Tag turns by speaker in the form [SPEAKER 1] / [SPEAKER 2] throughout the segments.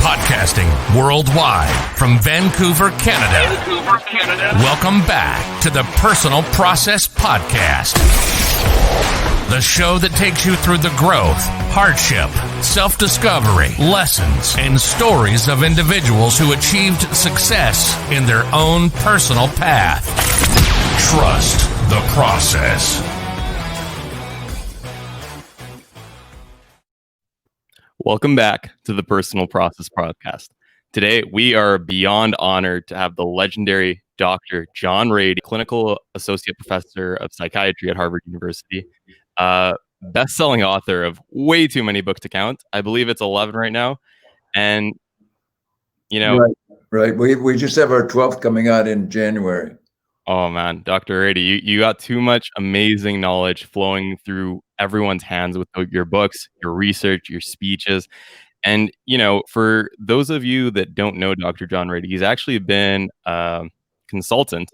[SPEAKER 1] Podcasting worldwide from Vancouver, Canada. Welcome back to the Personal Process Podcast. The show that takes you through the growth, hardship, self-discovery, lessons, and stories of individuals who achieved success in their own personal path. Trust the process.
[SPEAKER 2] Welcome back to the Personal Process Podcast. Today, we are beyond honored to have the legendary Dr. John Ratey, Clinical Associate Professor of Psychiatry at Harvard University, best-selling author of way too many books to count. I believe it's 11 right now. And, you know...
[SPEAKER 3] Right. We just have our 12th coming out in January.
[SPEAKER 2] Oh, man. Dr. Ratey, you got too much amazing knowledge flowing through everyone's hands with your books, your research, your speeches. And, you know, for those of you that don't know Dr. John Ratey, he's actually been a consultant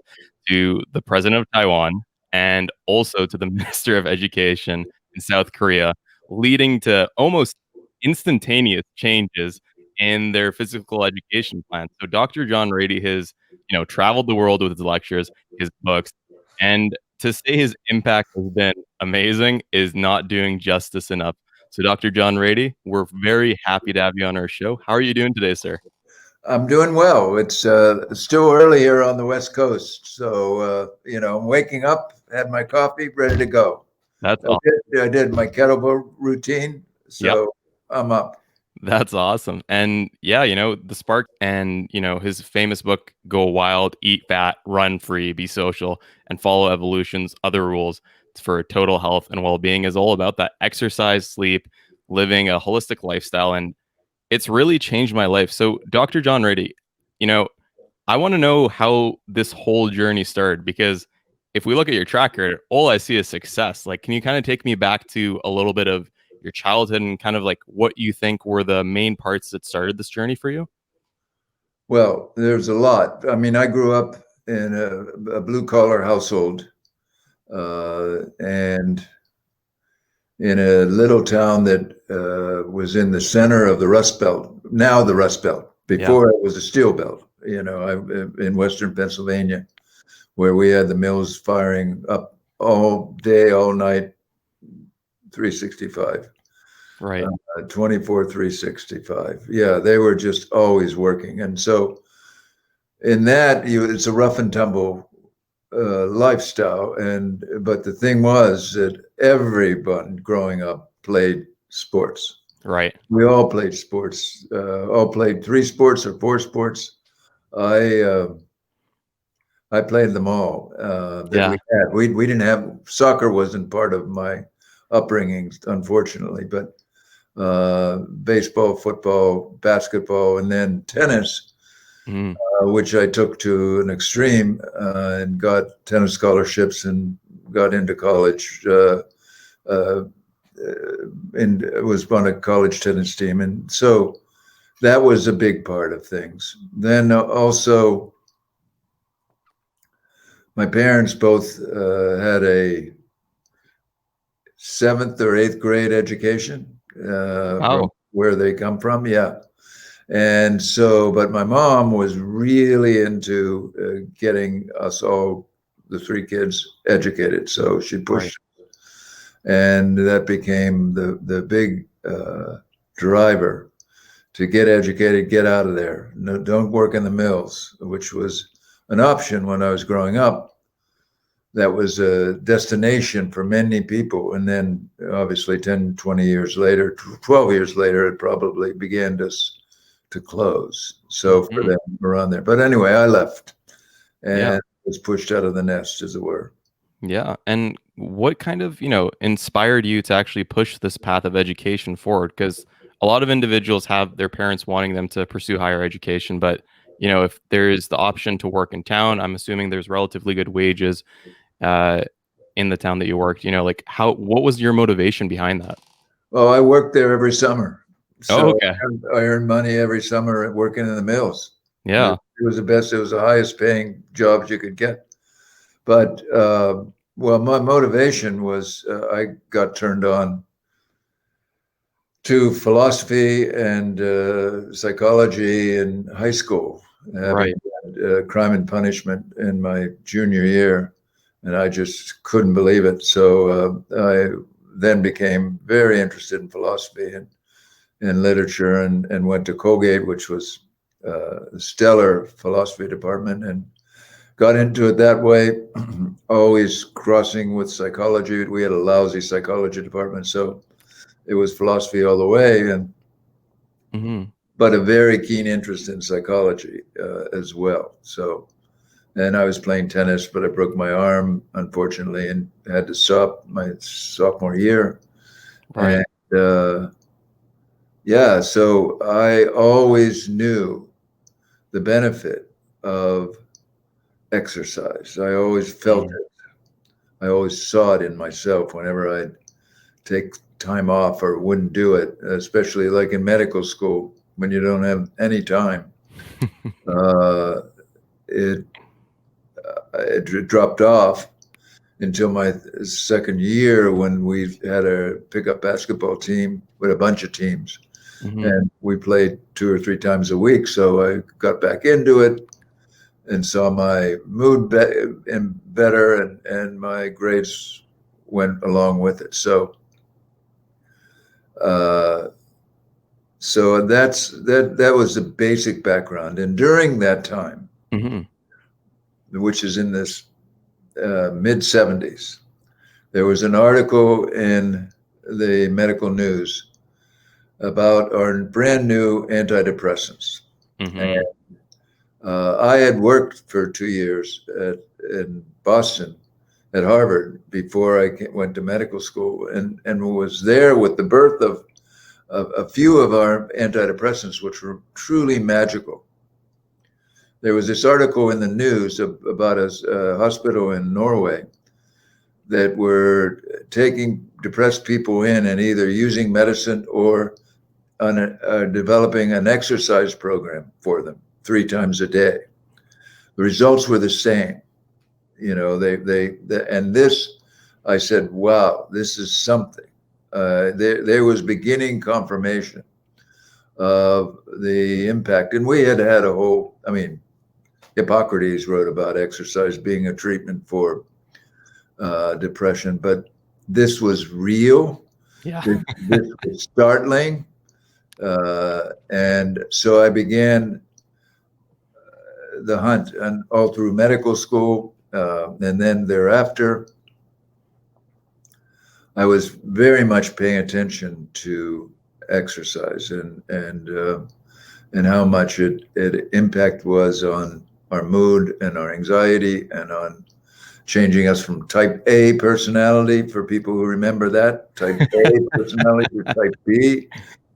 [SPEAKER 2] to the president of Taiwan and also to the Minister of Education in South Korea, leading to almost instantaneous changes in their physical education plan. So Dr. John Ratey has, you know, traveled the world with his lectures, his books, and to say his impact has been amazing is not doing justice enough. So Dr. John Ratey, we're very happy to have you on our show. How are you doing today, sir?
[SPEAKER 3] I'm doing well. It's still early here on the West Coast. So, I'm waking up, had my coffee, ready to go.
[SPEAKER 2] That's awesome.
[SPEAKER 3] I did my kettlebell routine. So I'm up.
[SPEAKER 2] That's awesome. And yeah, you know, the spark and, you know, his famous book, Go Wild, Eat Fat, Run Free, Be Social, and Follow Evolution's Other Rules for Total Health and Well-Being is all about that exercise, sleep, living a holistic lifestyle. And it's really changed my life. So Dr. John Ratey, you know, I want to know how this whole journey started, because if we look at your track record, all I see is success. Like, can you kind of take me back to a little bit of your childhood and kind of like what you think were the main parts that started this journey for you?
[SPEAKER 3] Well, there's a lot. I mean, I grew up in a blue collar household and in a little town that was in the center of the Rust Belt, now the Rust Belt. Before it was a steel belt, you know, in Western Pennsylvania, where we had the mills firing up all day, all night, 365.
[SPEAKER 2] Right.
[SPEAKER 3] 24/365. Yeah, they were just always working. And so in that, it's a rough and tumble lifestyle. But the thing was that everyone growing up played sports.
[SPEAKER 2] Right.
[SPEAKER 3] We all played sports, all played 3 sports or 4 sports. I played them all that we had. We didn't have, soccer wasn't part of my upbringing, unfortunately, but baseball, football, basketball, and then tennis, which I took to an extreme and got tennis scholarships and got into college and was on a college tennis team. And so that was a big part of things. Then also my parents both had a 7th or 8th grade education from where they come from. Yeah. And so, but my mom was really into getting us all, the 3 kids, educated. So she pushed, and that became the big driver to get educated, get out of there. No, don't work in the mills, which was an option when I was growing up. That was a destination for many people. And then obviously 10, 20 years later, 12 years later, it probably began to close. So for them around there. But anyway, I left and was pushed out of the nest, as it were.
[SPEAKER 2] Yeah. And what kind of, you know, inspired you to actually push this path of education forward? Because a lot of individuals have their parents wanting them to pursue higher education, but you know, if there's the option to work in town, I'm assuming there's relatively good wages in the town that you worked. You know, like what was your motivation behind that?
[SPEAKER 3] Well, I worked there every summer. So
[SPEAKER 2] okay.
[SPEAKER 3] I earned money every summer at working in the mills.
[SPEAKER 2] Yeah.
[SPEAKER 3] It was the best. It was the highest paying jobs you could get. But, well, my motivation was I got turned on to philosophy and psychology in high school, having had, Crime and Punishment in my junior year, and I just couldn't believe it. So I then became very interested in philosophy and literature, and went to Colgate, which was a stellar philosophy department, and got into it that way, always crossing with psychology. We had a lousy psychology department, so it was philosophy all the way, and but a very keen interest in psychology as well. So, and I was playing tennis, but I broke my arm, unfortunately, and had to stop my sophomore year.
[SPEAKER 2] Right.
[SPEAKER 3] And yeah, so I always knew the benefit of exercise. I always felt it. I always saw it in myself whenever I'd take time off or wouldn't do it, especially like in medical school when you don't have any time. It dropped off until my second year when we had a pickup basketball team with a bunch of teams. And we played 2 or 3 times a week. So I got back into it and saw my mood better, and my grades went along with it. So so that was the basic background. And during that time, which is in this mid 70s, there was an article in the medical news about our brand new antidepressants. And I had worked for 2 years in Boston at Harvard before I went to medical school, and was there with the birth of a few of our antidepressants, which were truly magical. There was this article in the news about a hospital in Norway that were taking depressed people in and either using medicine or developing an exercise program for them 3 times a day. The results were the same. You know, and this, I said, wow, this is something. There was beginning confirmation of the impact. And we had a whole, I mean, Hippocrates wrote about exercise being a treatment for depression, but this was real.
[SPEAKER 2] Yeah.
[SPEAKER 3] This was startling. And so I began the hunt, and all through medical school, and then thereafter, I was very much paying attention to exercise and how much it impact was on our mood and our anxiety, and on changing us from type A personality, for people who remember that, type A personality, to type B.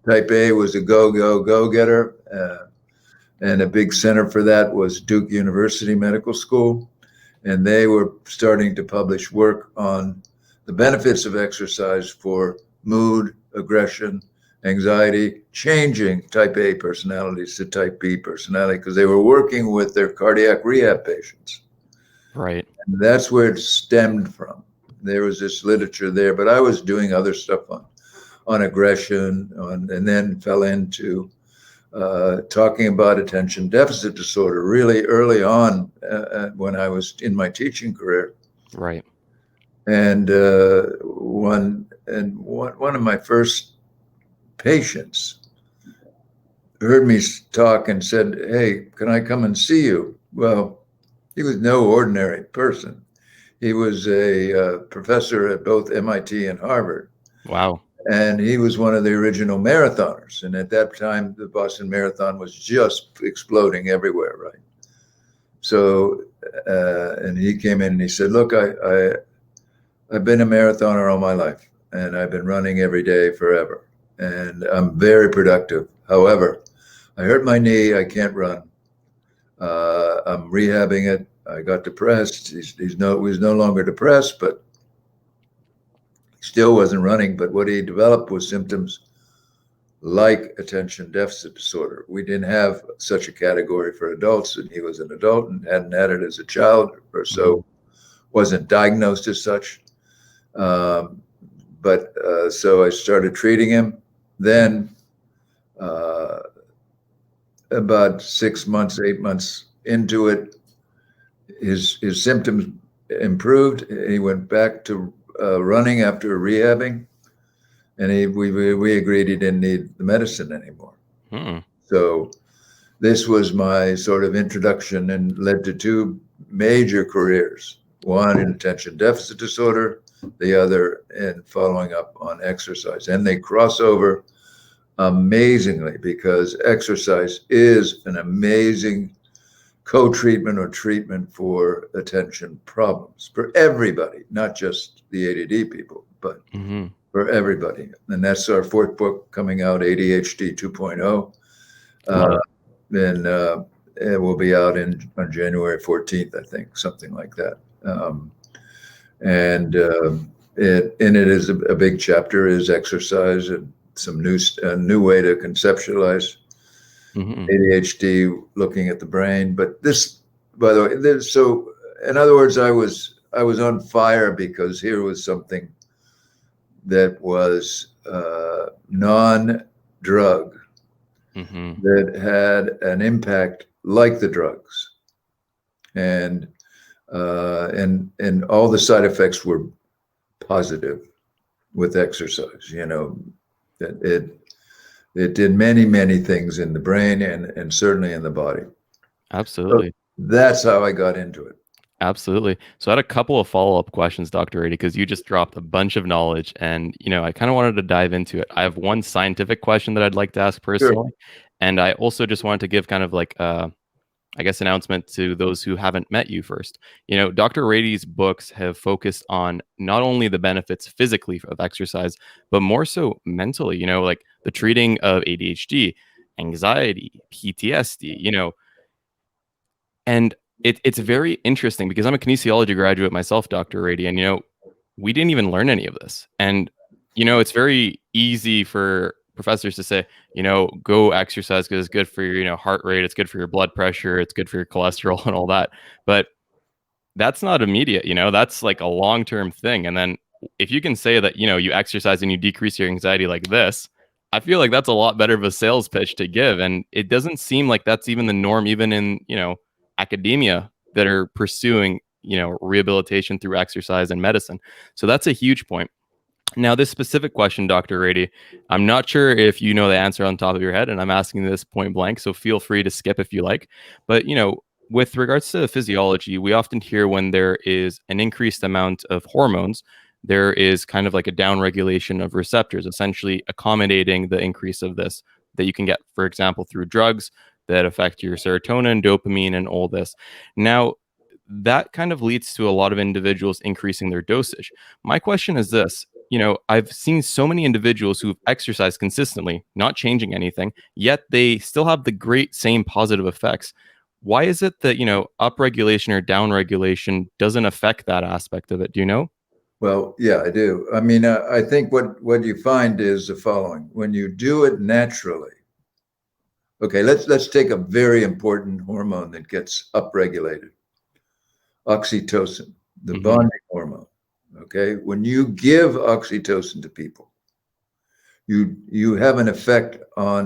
[SPEAKER 3] Type A was a go-getter, and a big center for that was Duke University Medical School. And they were starting to publish work on the benefits of exercise for mood, aggression, anxiety, changing type A personalities to type B personality, because they were working with their cardiac rehab patients.
[SPEAKER 2] Right.
[SPEAKER 3] And that's where it stemmed from. There was this literature there, but I was doing other stuff on aggression, and then fell into talking about attention deficit disorder really early on when I was in my teaching career.
[SPEAKER 2] Right.
[SPEAKER 3] And one of my first patients heard me talk and said, "Hey, can I come and see you?" Well, he was no ordinary person. He was a professor at both MIT and Harvard.
[SPEAKER 2] Wow.
[SPEAKER 3] And he was one of the original marathoners. And at that time, the Boston Marathon was just exploding everywhere, right? So, and he came in and he said, "Look, I've been a marathoner all my life, and I've been running every day forever, and I'm very productive. However, I hurt my knee. I can't run. I'm rehabbing it. I got depressed." He was no longer depressed, but still wasn't running. But what he developed was symptoms like attention deficit disorder. We didn't have such a category for adults, and he was an adult and hadn't had it as a child or so, wasn't diagnosed as such. So I started treating him, then about 6 months, 8 months into it, his symptoms improved. He went back to running after rehabbing, and we agreed he didn't need the medicine anymore. So this was my sort of introduction and led to two major careers, one in attention deficit disorder, the other in following up on exercise. And they cross over amazingly because exercise is an amazing co-treatment or treatment for attention problems for everybody, not just the ADD people, but for everybody. And that's our fourth book coming out, ADHD 2.0. And it will be out on January 14th, I think, something like that. And in it is a big chapter is exercise and some new way to conceptualize ADHD, looking at the brain. But this, by the way, so in other words, I was on fire because here was something that was non-drug that had an impact like the drugs, and all the side effects were positive with exercise. You know, that it did many things in the brain and certainly in the body.
[SPEAKER 2] Absolutely.
[SPEAKER 3] So that's how I got into it.
[SPEAKER 2] Absolutely. So I had a couple of follow-up questions, Dr. Ratey, because you just dropped a bunch of knowledge and, I kind of wanted to dive into it. I have one scientific question that I'd like to ask personally. Sure. And I also just wanted to give kind of like, I guess, announcement to those who haven't met you first. Dr. Ratey's books have focused on not only the benefits physically of exercise, but more so mentally, like the treating of ADHD, anxiety, PTSD, and it's very interesting because I'm a kinesiology graduate myself, Dr. Ratey, and we didn't even learn any of this. And it's very easy for professors to say, go exercise because it's good for your heart rate, it's good for your blood pressure, it's good for your cholesterol and all that. But that's not immediate, that's like a long-term thing. And then if you can say that, you exercise and you decrease your anxiety like this, I feel like that's a lot better of a sales pitch to give. And it doesn't seem like that's even the norm, even in, academia that are pursuing, rehabilitation through exercise and medicine. So that's a huge point. Now, this specific question, Dr. Ratey, I'm not sure if you know the answer on top of your head, and I'm asking this point blank, so feel free to skip if you like. But, with regards to physiology, we often hear when there is an increased amount of hormones, there is kind of like a downregulation of receptors, essentially accommodating the increase of this that you can get, for example, through drugs that affect your serotonin, dopamine, and all this. Now, that kind of leads to a lot of individuals increasing their dosage. My question is this. I've seen so many individuals who've exercised consistently, not changing anything, yet they still have the great same positive effects. Why is it that, upregulation or downregulation doesn't affect that aspect of it? Do you know?
[SPEAKER 3] Well, yeah, I do. I mean, I think what you find is the following. When you do it naturally, okay, let's take a very important hormone that gets upregulated, oxytocin, the bonding hormone. Okay, when you give oxytocin to people, you have an effect to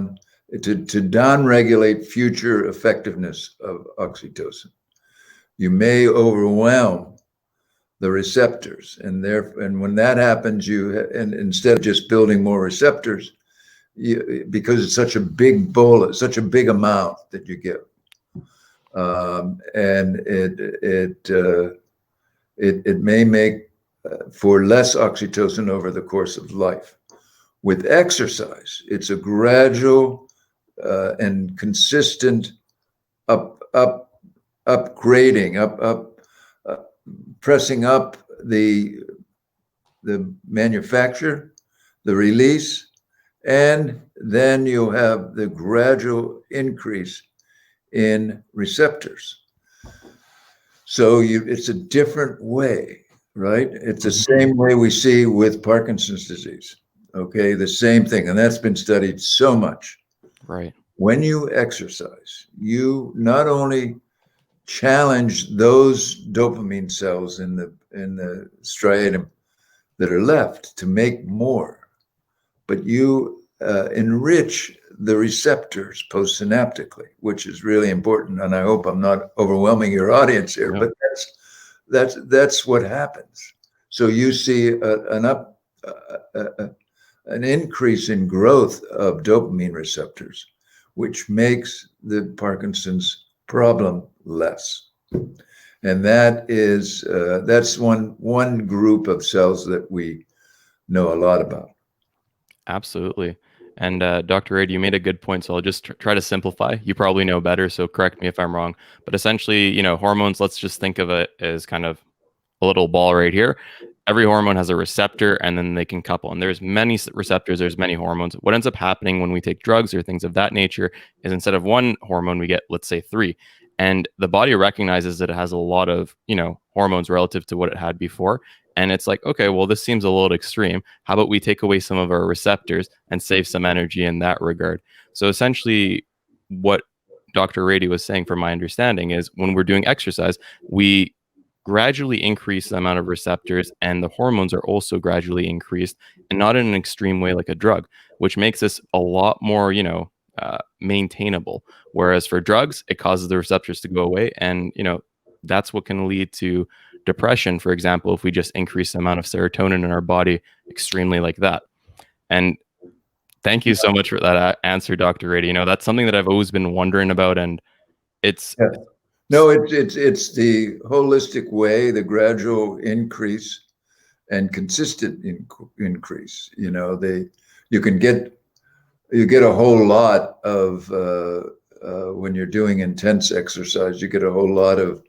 [SPEAKER 3] downregulate future effectiveness of oxytocin. You may overwhelm the receptors, and when that happens, and instead of just building more receptors, because it's such a big bolus, such a big amount that you give, and it may make for less oxytocin over the course of life. With exercise, it's a gradual and consistent upgrading, pressing up the manufacture, the release, and then you have the gradual increase in receptors. So it's a different way, right? It's the same way we see with Parkinson's disease. Okay, the same thing, and that's been studied so much.
[SPEAKER 2] Right.
[SPEAKER 3] When you exercise, you not only challenge those dopamine cells in the striatum that are left to make more, but you enrich the receptors postsynaptically, which is really important. And I hope I'm not overwhelming your audience here, but that's what happens. So you see an increase in growth of dopamine receptors, which makes the Parkinson's problem less. And that's one group of cells that we know a lot about.
[SPEAKER 2] Absolutely. And Dr. Ratey, you made a good point, so I'll just try to simplify. You probably know better, so correct me if I'm wrong. But essentially, hormones, let's just think of it as kind of a little ball right here. Every hormone has a receptor, and then they can couple. And there's many receptors, there's many hormones. What ends up happening when we take drugs or things of that nature is instead of one hormone, we get, let's say, three. And the body recognizes that it has a lot of, hormones relative to what it had before. And it's like, okay, well, this seems a little extreme. How about we take away some of our receptors and save some energy in that regard? So essentially, what Dr. Ratey was saying, from my understanding, is when we're doing exercise, we gradually increase the amount of receptors, and the hormones are also gradually increased, and not in an extreme way like a drug, which makes this a lot more, maintainable. Whereas for drugs, it causes the receptors to go away, and that's what can lead to depression, for example, if we just increase the amount of serotonin in our body extremely like that. And thank you so much for that answer, Dr. Ratey. That's something that I've always been wondering about, and it's
[SPEAKER 3] no, it's the holistic way, the gradual increase and consistent increase. You get a whole lot of when you're doing intense exercise, you get a whole lot of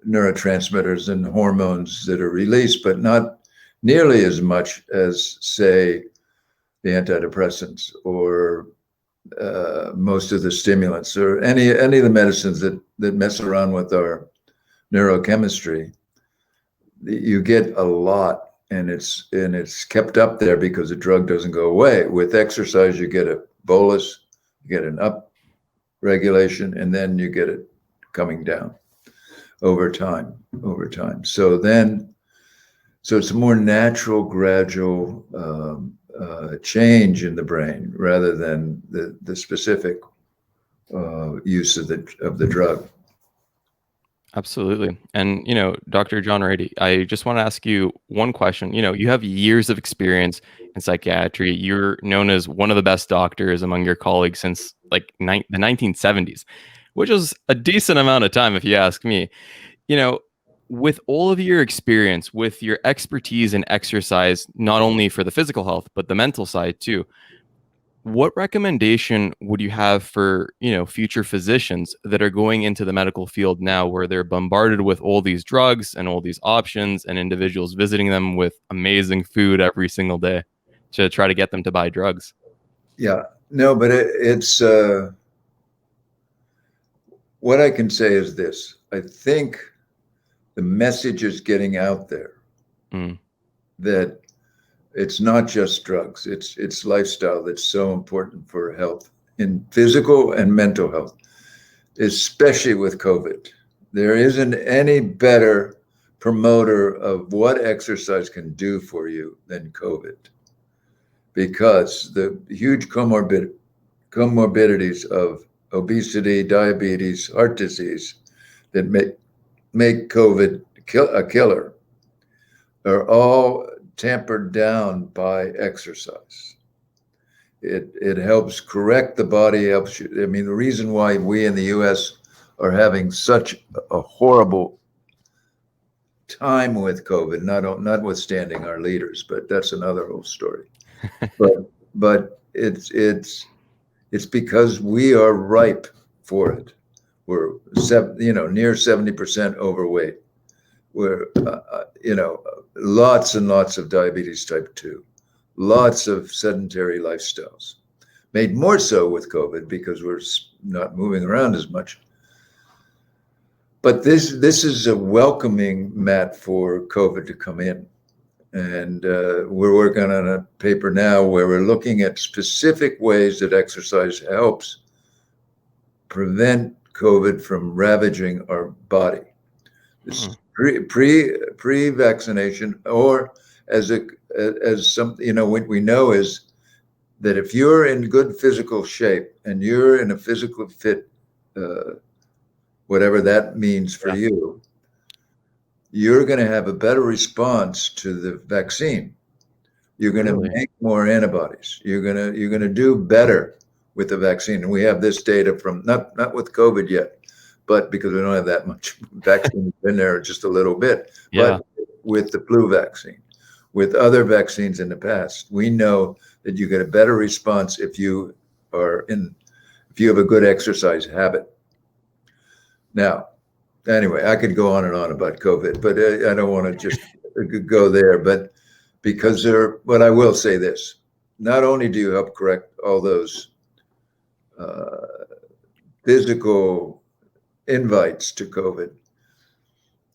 [SPEAKER 3] neurotransmitters and hormones that are released, but not nearly as much as, say, the antidepressants or most of the stimulants or any of the medicines that mess around with our neurochemistry. You get a lot, and it's kept up there because the drug doesn't go away. With exercise, you get a bolus, you get an up regulation, and then you get it coming down over time. So it's a more natural, gradual change in the brain rather than the specific use of the drug.
[SPEAKER 2] Absolutely. And, Dr. John Ratey, I just want to ask you one question. You have years of experience in psychiatry. You're known as one of the best doctors among your colleagues since like the 1970s, which is a decent amount of time, if you ask me. With all of your experience, with your expertise in exercise, not only for the physical health, but the mental side too, what recommendation would you have for, future physicians that are going into the medical field now, where they're bombarded with all these drugs and all these options and individuals visiting them with amazing food every single day to try to get them to buy drugs?
[SPEAKER 3] Yeah, no, but it's what I can say is this. I think the message is getting out there that it's not just drugs. It's lifestyle that's so important for health, in physical and mental health, especially with COVID. There isn't any better promoter of what exercise can do for you than COVID, because the huge comorbidities of obesity, diabetes, heart disease that make COVID a killer are all tempered down by exercise. It helps correct the body, helps you. I mean, the reason why we in the US are having such a horrible time with COVID, notwithstanding our leaders, but that's another whole story. but it's because we are ripe for it. We're near 70% overweight. We're lots and lots of diabetes type 2, lots of sedentary lifestyles, made more so with COVID because we're not moving around as much. But this is a welcoming mat for COVID to come in. And we're working on a paper now where we're looking at specific ways that exercise helps prevent COVID from ravaging our body. This is pre-vaccination, or as some what we know is that if you're in good physical shape and you're in a physical fit, whatever that means for you, you're going to have a better response to the vaccine. You're going to make more antibodies. You're going to do better with the vaccine. And we have this data from not with COVID yet, but because we don't have that much vaccine in there, just a little bit.
[SPEAKER 2] Yeah.
[SPEAKER 3] But with the flu vaccine, with other vaccines in the past, we know that you get a better response if you have a good exercise habit. Now, anyway, I could go on and on about COVID, but I don't want to just go there. But because but I will say this: not only do you help correct all those physical invites to COVID,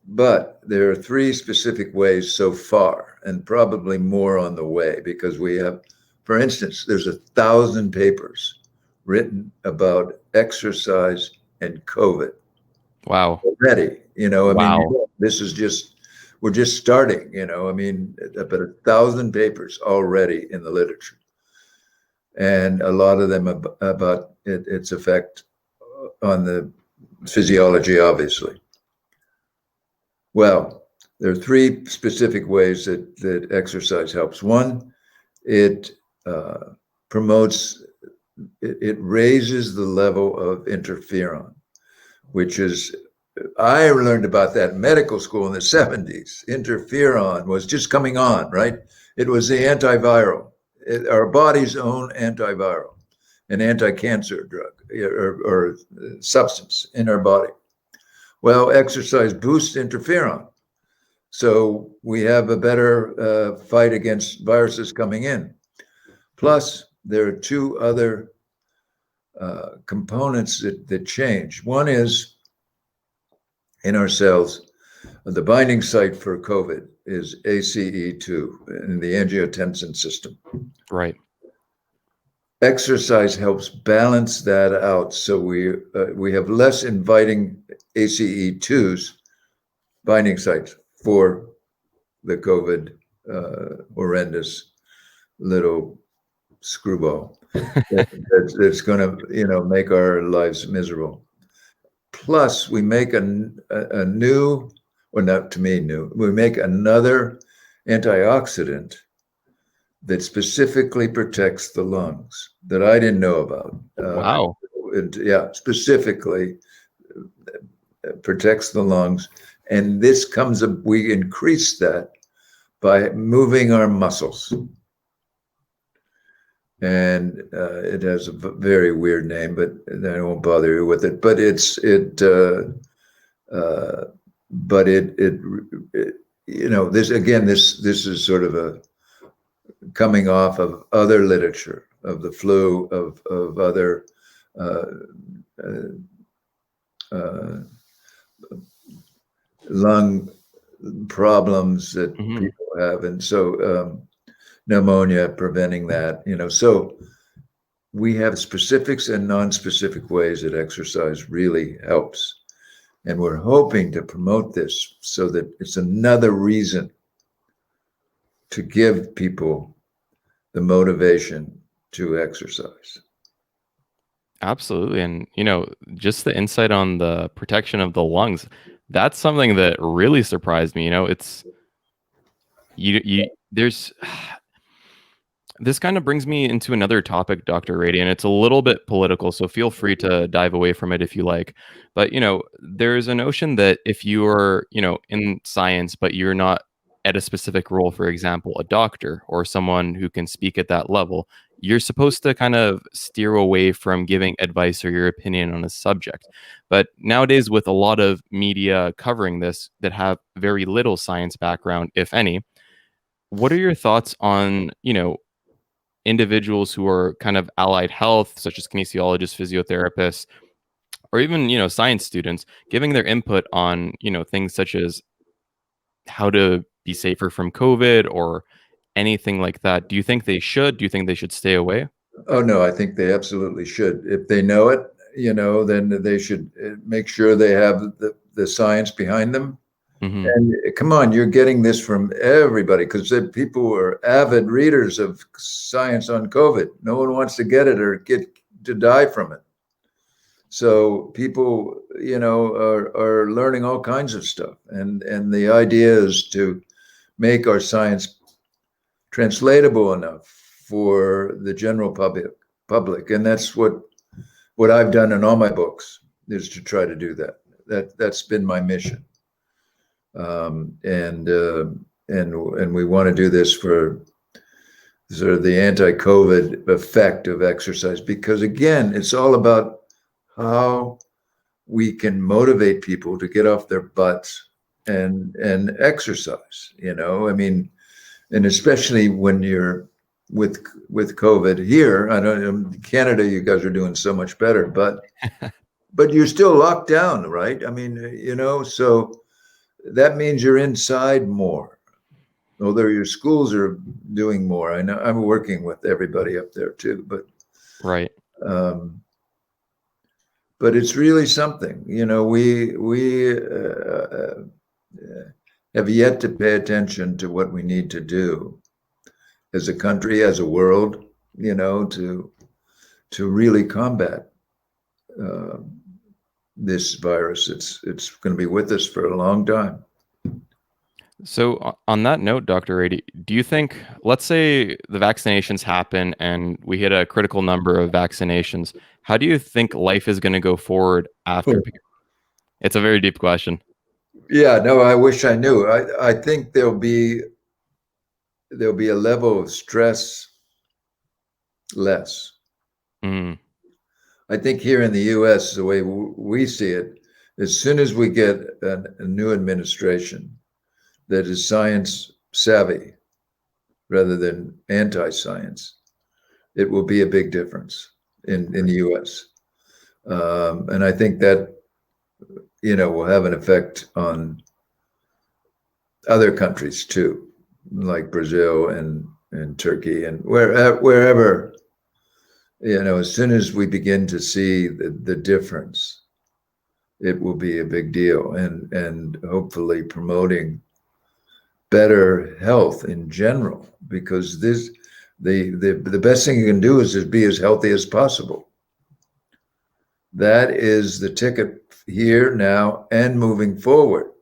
[SPEAKER 3] but there are 3 specific ways so far, and probably more on the way, because we have, for instance, there's 1,000 papers written about exercise and COVID.
[SPEAKER 2] Wow.
[SPEAKER 3] Already, this is we're just starting, about 1,000 papers already in the literature. And a lot of them about its effect on the physiology, obviously. Well, there are 3 specific ways that exercise helps. One, it raises the level of interferon, which is, I learned about that in medical school in the 70s. Interferon was just coming on, right? It was the antiviral, our body's own antiviral, an anti-cancer drug or substance in our body. Well, exercise boosts interferon. So we have a better fight against viruses coming in. Plus, there are 2 other components that change. One is, in our cells, the binding site for COVID is ACE2 in the angiotensin system.
[SPEAKER 2] Right.
[SPEAKER 3] Exercise helps balance that out, so we have less inviting ACE2s binding sites for the COVID horrendous little screwball that's going to make our lives miserable. Plus, we make a new, or not to me new, we make another antioxidant that specifically protects the lungs that I didn't know about.
[SPEAKER 2] Wow.
[SPEAKER 3] Specifically protects the lungs. And we increase that by moving our muscles. And it has a very weird name, but I won't bother you with it. But this is sort of a coming off of other literature, of the flu, of other lung problems that people have, and so pneumonia, preventing that, so we have specifics and non-specific ways that exercise really helps. And we're hoping to promote this so that it's another reason to give people the motivation to exercise.
[SPEAKER 2] Absolutely. And, just the insight on the protection of the lungs, that's something that really surprised me. It's, there's, this kind of brings me into another topic, Dr. Ratey, and it's a little bit political, so feel free to dive away from it if you like. But, there's a notion that if you are, in science, but you're not at a specific role, for example, a doctor or someone who can speak at that level, you're supposed to kind of steer away from giving advice or your opinion on a subject. But nowadays, with a lot of media covering this that have very little science background, if any, what are your thoughts on, individuals who are kind of allied health, such as kinesiologists, physiotherapists, or even, science students, giving their input on, things such as how to be safer from COVID or anything like that? Do you think they should? Do you think they should stay away?
[SPEAKER 3] Oh, no, I think they absolutely should. If they know it, then they should make sure they have the science behind them.
[SPEAKER 2] Mm-hmm.
[SPEAKER 3] And come on, you're getting this from everybody because people are avid readers of science on COVID. No one wants to get it or get to die from it. So people, are learning all kinds of stuff. And the idea is to make our science translatable enough for the general public. And that's what I've done in all my books, is to try to do that. That's been my mission. And we want to do this for sort of the anti-COVID effect of exercise, because again, it's all about how we can motivate people to get off their butts and exercise. I mean, and especially when you're with COVID here. I don't know, in Canada, you guys are doing so much better, but you're still locked down, right? I mean, so that means you're inside more. Although your schools are doing more. I know I'm working with everybody up there too, but
[SPEAKER 2] right.
[SPEAKER 3] But it's really something. We have yet to pay attention to what we need to do as a country, as a world, to really combat this virus. It's going to be with us for a long time.
[SPEAKER 2] So on that note, Dr. Ratey, do you think, let's say the vaccinations happen and we hit a critical number of vaccinations, how do you think life is going to go forward after? It's a very deep question.
[SPEAKER 3] Yeah, no, I wish I knew. I think there'll be a level of stress less.
[SPEAKER 2] Mm.
[SPEAKER 3] I think here in the U.S., the way we see it, as soon as we get a new administration that is science savvy rather than anti-science, it will be a big difference in the U.S. And I think that, will have an effect on other countries too, like Brazil and Turkey and wherever, as soon as we begin to see the difference, it will be a big deal, and hopefully promoting better health in general, because the best thing you can do is be as healthy as possible. That is the ticket here, now, and moving forward.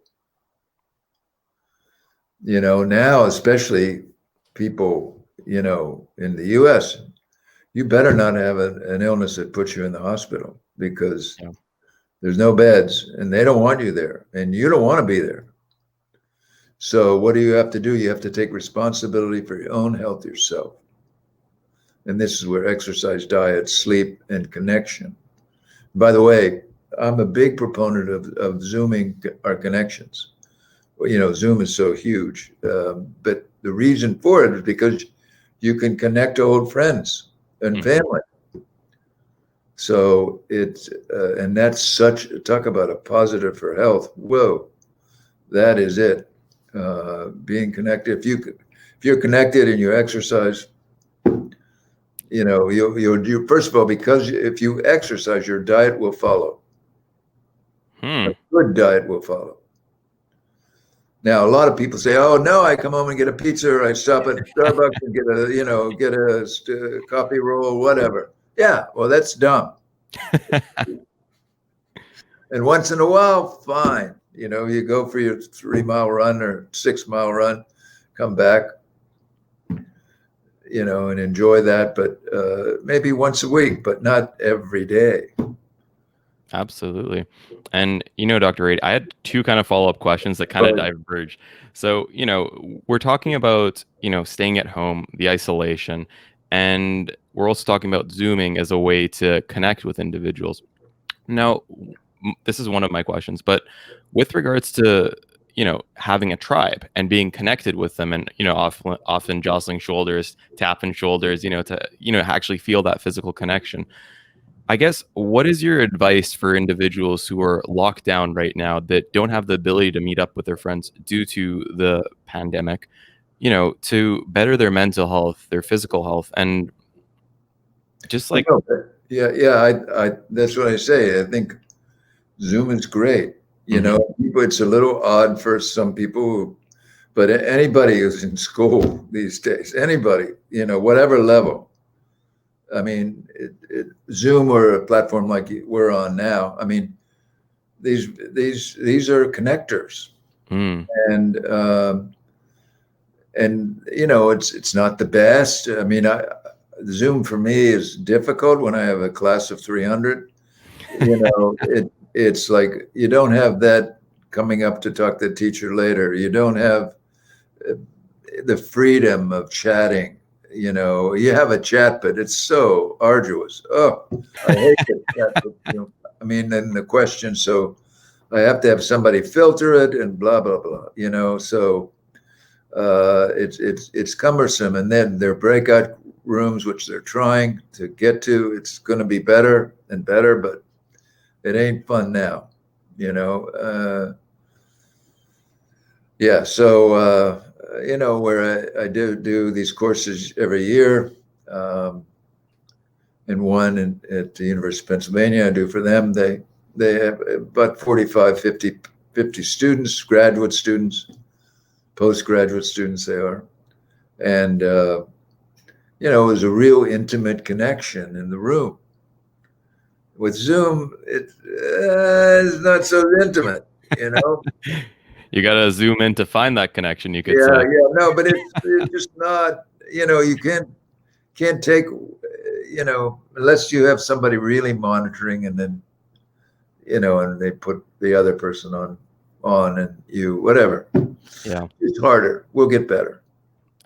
[SPEAKER 3] Now, especially people, in the US, you better not have an illness that puts you in the hospital, because there's no beds and they don't want you there and you don't want to be there. So what do you have to do? You have to take responsibility for your own health yourself. And this is where exercise, diet, sleep, and connection. By the way, I'm a big proponent of Zooming our connections. Zoom is so huge, but the reason for it is because you can connect to old friends and family. So it's and that's talk about a positive for health. Whoa, that is it. Being connected. If you're connected and you exercise, you first of all, because if you exercise, your diet will follow. A good diet will follow. Now, a lot of people say, "Oh no, I come home and get a pizza, or I stop at Starbucks and get a coffee roll, whatever." Yeah, well, that's dumb. And once in a while, fine. You go for your 3-mile run or 6-mile run, come back, and enjoy that. But maybe once a week, but not every day.
[SPEAKER 2] Absolutely. And, Dr. Ratey, I had two kind of follow-up questions that kind of diverge. So, we're talking about, staying at home, the isolation, and we're also talking about Zooming as a way to connect with individuals. Now, this is one of my questions, but with regards to, having a tribe and being connected with them and, often jostling shoulders, tapping shoulders, to, actually feel that physical connection. I guess, what is your advice for individuals who are locked down right now that don't have the ability to meet up with their friends due to the pandemic, to better their mental health, their physical health, and just
[SPEAKER 3] yeah, I that's what I say. I think Zoom is great. You know, it's a little odd for some people, but anybody who's in school these days, anybody, you know, whatever level. I mean, Zoom or a platform like we're on now. I mean, these are connectors, and you know, it's not the best. I mean, Zoom for me is difficult when I have a class of 300. You know, it's like you don't have that coming up to talk to the teacher later. You don't have the freedom of chatting. You know, you have a chat, but it's so arduous. Oh, I hate the chat. You know, I mean, and the question. So I have to have somebody filter it and blah blah blah. You know, so it's cumbersome. And then their breakout rooms, which they're trying to get to, it's going to be better and better, but it ain't fun now. You know. Yeah. So. You know, where I do these courses every year, and one at the University of Pennsylvania, I do for them. They have about 45, 50 students, graduate students, postgraduate students they are. And, you know, it was a real intimate connection in the room. With Zoom, it's not so intimate, you know?
[SPEAKER 2] You got to zoom in to find that connection, you could say.
[SPEAKER 3] Yeah, no, but it's just not, you know, you can't take, you know, unless you have somebody really monitoring, and then, you know, and they put the other person on and you, whatever.
[SPEAKER 2] Yeah.
[SPEAKER 3] It's harder. We'll get better.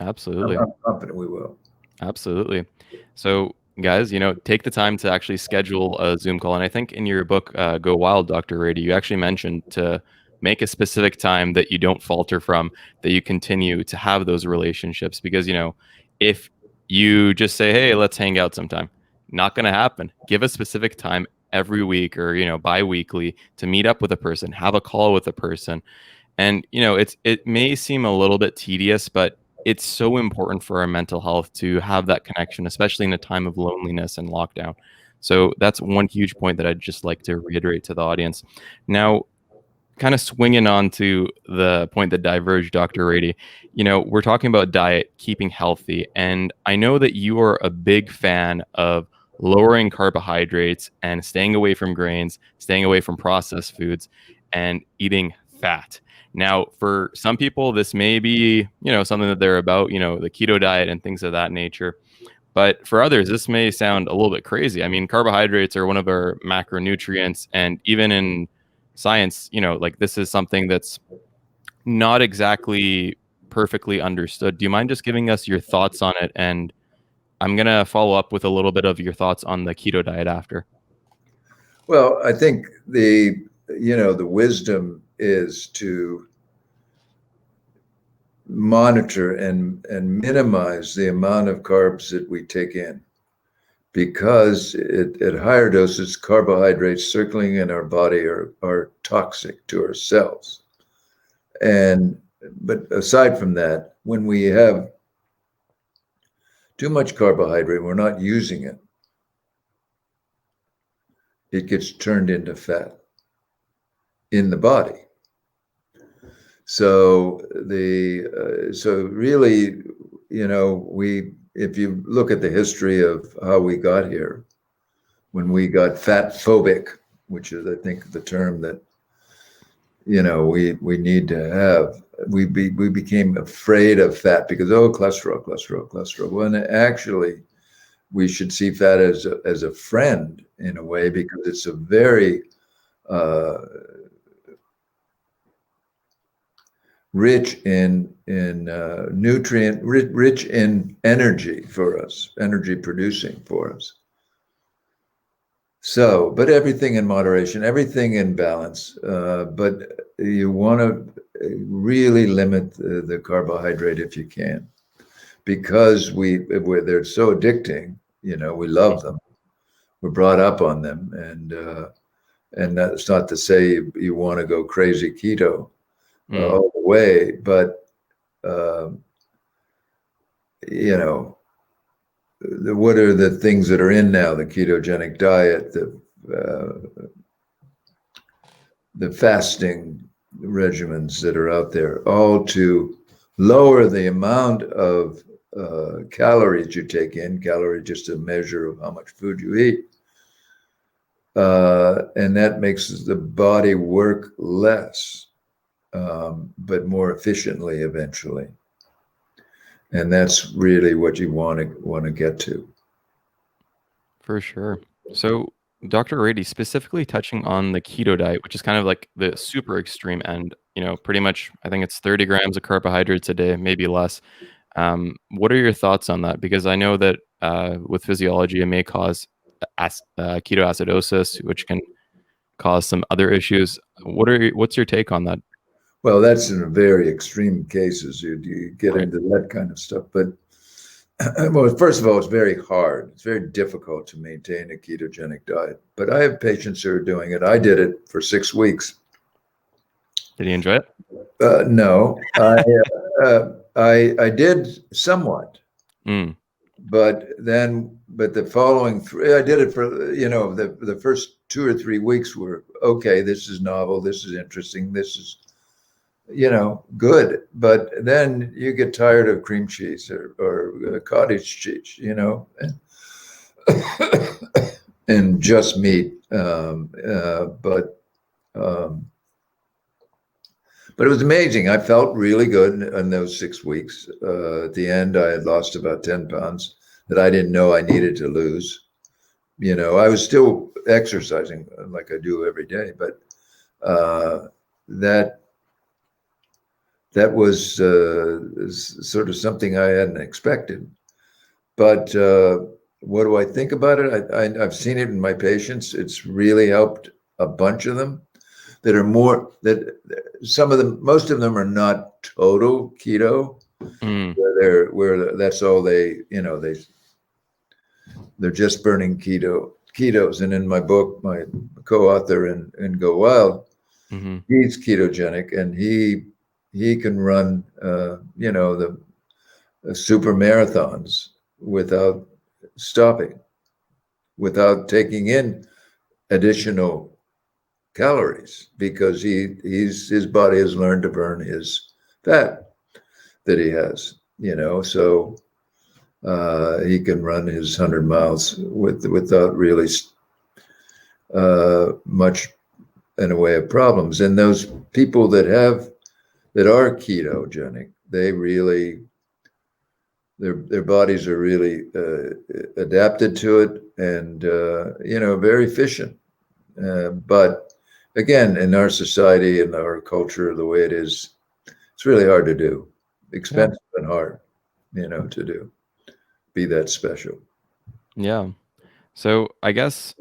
[SPEAKER 2] Absolutely.
[SPEAKER 3] I'm confident we will.
[SPEAKER 2] Absolutely. So guys, you know, take the time to actually schedule a Zoom call. And I think in your book, Go Wild, Dr. Ratey, you actually mentioned to make a specific time that you don't falter from, that you continue to have those relationships. Because, you know, if you just say, hey, let's hang out sometime, not going to happen. Give a specific time every week or, you know, bi-weekly to meet up with a person, have a call with a person. And, you know, it may seem a little bit tedious, but it's so important for our mental health to have that connection, especially in a time of loneliness and lockdown. So that's one huge point that I'd just like to reiterate to the audience. Now, kind of swinging on to the point that diverged, Dr. Ratey, you know, we're talking about diet, keeping healthy. And I know that you are a big fan of lowering carbohydrates and staying away from grains, staying away from processed foods, and eating fat. Now, for some people, this may be, you know, something that they're about, you know, the keto diet and things of that nature. But for others, this may sound a little bit crazy. I mean, carbohydrates are one of our macronutrients. And even in science, you know, like this is something that's not exactly perfectly understood. Do you mind just giving us your thoughts on it? And I'm going to follow up with a little bit of your thoughts on the keto diet after.
[SPEAKER 3] Well, I think the wisdom is to monitor and minimize the amount of carbs that we take in, because at higher doses, carbohydrates circling in our body are toxic to our cells. But aside from that, when we have too much carbohydrate, we're not using it, it gets turned into fat in the body. So really, you know, if you look at the history of how we got here, when we got fat phobic, which is, I think, the term that, you know, we need to have, we became afraid of fat because, oh, cholesterol. When actually we should see fat as a friend in a way, because it's a very rich in nutrient, rich in energy for us, energy producing for us. So, but everything in moderation, everything in balance. But you want to really limit the carbohydrate if you can, because they're so addicting. You know, we love them. We're brought up on them, and that's not to say you want to go crazy keto all the way, but you know, what are the things that are in now? The ketogenic diet, fasting regimens that are out there, all to lower the amount of calories you take in. Calorie just a measure of how much food you eat. And that makes the body work less, but more efficiently eventually. And that's really what you want to get to.
[SPEAKER 2] For sure. So, Dr. Ratey, specifically touching on the keto diet, which is kind of like the super extreme end, pretty much, I think it's 30 grams of carbohydrates a day, maybe less. What are your thoughts on that? Because I know that with physiology, it may cause ketoacidosis, which can cause some other issues. What's your take on that?
[SPEAKER 3] Well, that's in very extreme cases. You get
[SPEAKER 2] Right.
[SPEAKER 3] into that kind of stuff. But well, first of all, it's very hard. It's very difficult to maintain a ketogenic diet. But I have patients who are doing it. I did it for 6 weeks.
[SPEAKER 2] Did you enjoy it?
[SPEAKER 3] No, I did somewhat. But the following I did it for, the first 2 or 3 weeks were, okay, this is novel, this is interesting, this is, good. But then you get tired of cream cheese or cottage cheese, and just meat. But it was amazing. I felt really good in those 6 weeks. At the end, I had lost about 10 pounds that I didn't know I needed to lose. I was still exercising like I do every day, but that was sort of something I hadn't expected. But what do I think about it? I've seen it in my patients. It's really helped a bunch of them. Most of them are not total keto, where that's all they're just burning ketos. And in my book, my co-author in Go Wild, he's ketogenic, and he can run the super marathons without stopping, without taking in additional calories, because his body has learned to burn his fat that he has, so he can run his 100 miles without really much in a way of problems. And those people that are ketogenic, they really, their bodies are really adapted to it, and very efficient. But again, in our society and our culture, the way it is, it's really hard to do, expensive and hard, to do, be that special.
[SPEAKER 2] Yeah. So I guess,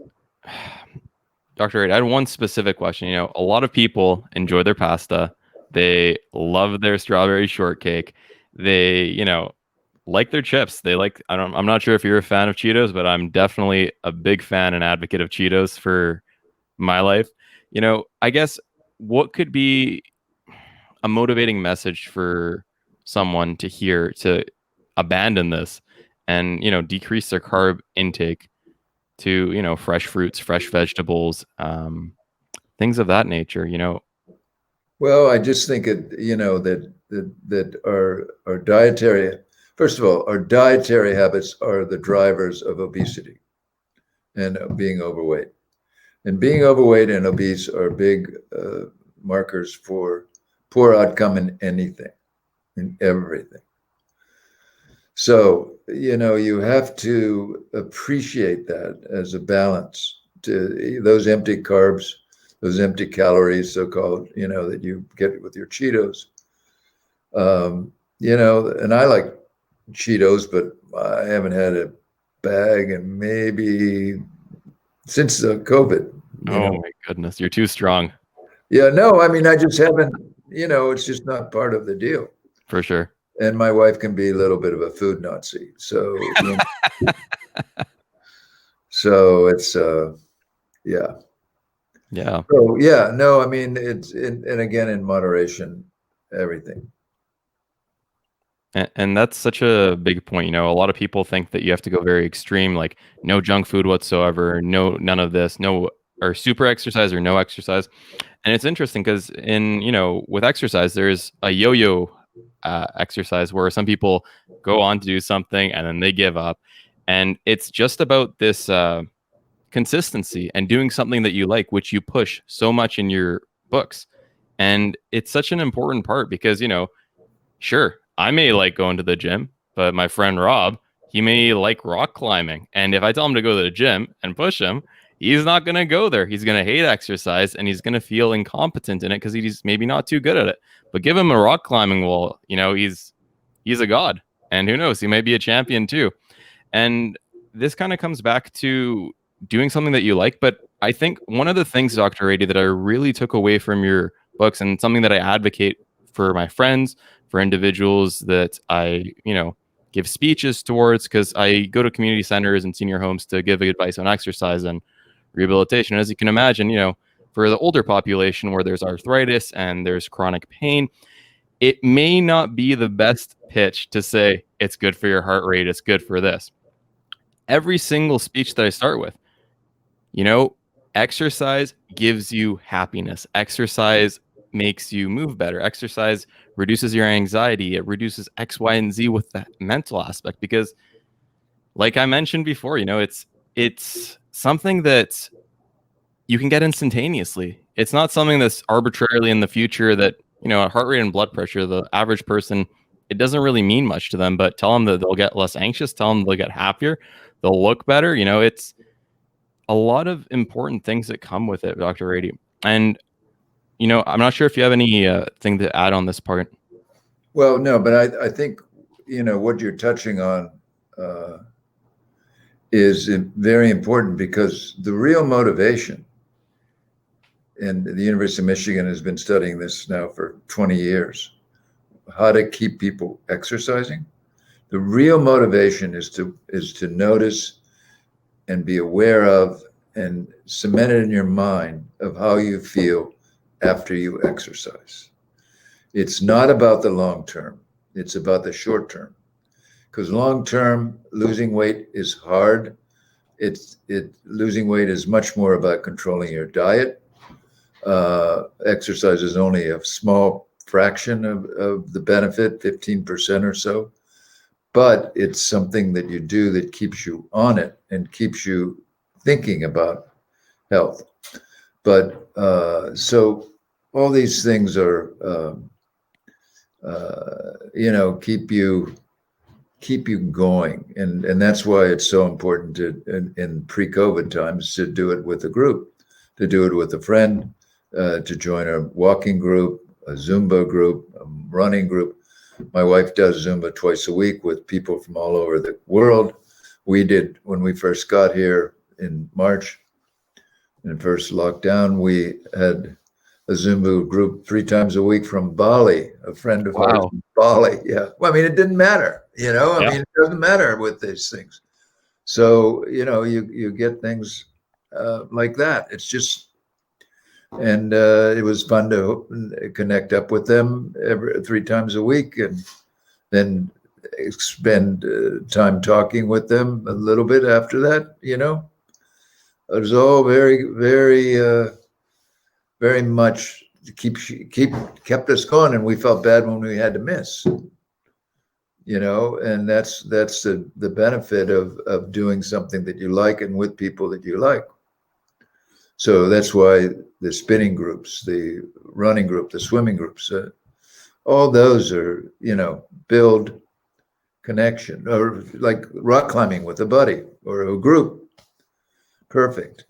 [SPEAKER 2] Dr. Ratey, I had one specific question. A lot of people enjoy their pasta. They love their strawberry shortcake. They, like their chips. I'm not sure if you're a fan of Cheetos, but I'm definitely a big fan and advocate of Cheetos for my life. I guess what could be a motivating message for someone to hear to abandon this and, decrease their carb intake to, fresh fruits, fresh vegetables, things of that nature,
[SPEAKER 3] Well, I just think that our dietary, first of all, our dietary habits are the drivers of obesity and being overweight. And being overweight and obese are big markers for poor outcome in anything, in everything. So, you have to appreciate that as a balance to those empty carbs, those empty calories, so-called, that you get with your Cheetos. And I like Cheetos, but I haven't had a bag and maybe since COVID.
[SPEAKER 2] My goodness, you're too strong.
[SPEAKER 3] Yeah, no, I mean, I just haven't, it's just not part of the deal.
[SPEAKER 2] For sure.
[SPEAKER 3] And my wife can be a little bit of a food Nazi. So, so it's, yeah.
[SPEAKER 2] Yeah.
[SPEAKER 3] So, yeah, no, I mean, it's, and again, in moderation, everything.
[SPEAKER 2] And that's such a big point. A lot of people think that you have to go very extreme, like no junk food whatsoever, none of this, no, or super exercise or no exercise. And it's interesting because with exercise, there's a yo-yo exercise where some people go on to do something and then they give up. And it's just about this consistency and doing something that you like, which you push so much in your books. And it's such an important part because, sure, I may like going to the gym, but my friend Rob, he may like rock climbing. And if I tell him to go to the gym and push him, he's not going to go there. He's going to hate exercise and he's going to feel incompetent in it because he's maybe not too good at it. But give him a rock climbing wall, he's a god. And who knows, he may be a champion too. And this kind of comes back to doing something that you like. But I think one of the things, Dr. Ratey, that I really took away from your books and something that I advocate for my friends, for individuals that I, give speeches towards, because I go to community centers and senior homes to give advice on exercise and rehabilitation. And as you can imagine, for the older population where there's arthritis and there's chronic pain, it may not be the best pitch to say it's good for your heart rate, it's good for this. Every single speech that I start with, exercise gives you happiness. Exercise makes you move better. Exercise reduces your anxiety. It reduces X, Y, and Z with the mental aspect. Because, like I mentioned before, it's something that you can get instantaneously. It's not something that's arbitrarily in the future that, heart rate and blood pressure, the average person, it doesn't really mean much to them, but tell them that they'll get less anxious, tell them they'll get happier, they'll look better. It's a lot of important things that come with it, Dr. Ratey. And, I'm not sure if you have any thing to add on this part.
[SPEAKER 3] Well, no, but I think, what you're touching on is very important, because the real motivation, and the University of Michigan has been studying this now for 20 years, how to keep people exercising. The real motivation is to notice and be aware of and cement it in your mind of how you feel after you exercise. It's not about the long term. It's about the short term. Because long term, losing weight is hard. Losing weight is much more about controlling your diet. Exercise is only a small fraction of the benefit, 15% or so. But it's something that you do that keeps you on it and keeps you thinking about health. But so all these things are, keep you going, and that's why it's so important to in pre-COVID times to do it with a group, to do it with a friend, to join a walking group, a Zumba group, a running group. My wife does Zumba twice a week with people from all over the world. We did when we first got here in March. In first lockdown, we had a Zumba group 3 times a week from Bali, a friend of ours from Bali. Yeah. Well, I mean, it didn't matter, I mean, it doesn't matter with these things. So, you get things like that. It's just, and it was fun to connect up with them 3 times a week, and then spend time talking with them a little bit after that, It was all very, very, very much kept us going, and we felt bad when we had to miss. And that's the benefit of doing something that you like and with people that you like. So that's why the spinning groups, the running group, the swimming groups, all those are, build connection, or like rock climbing with a buddy or a group. Perfect.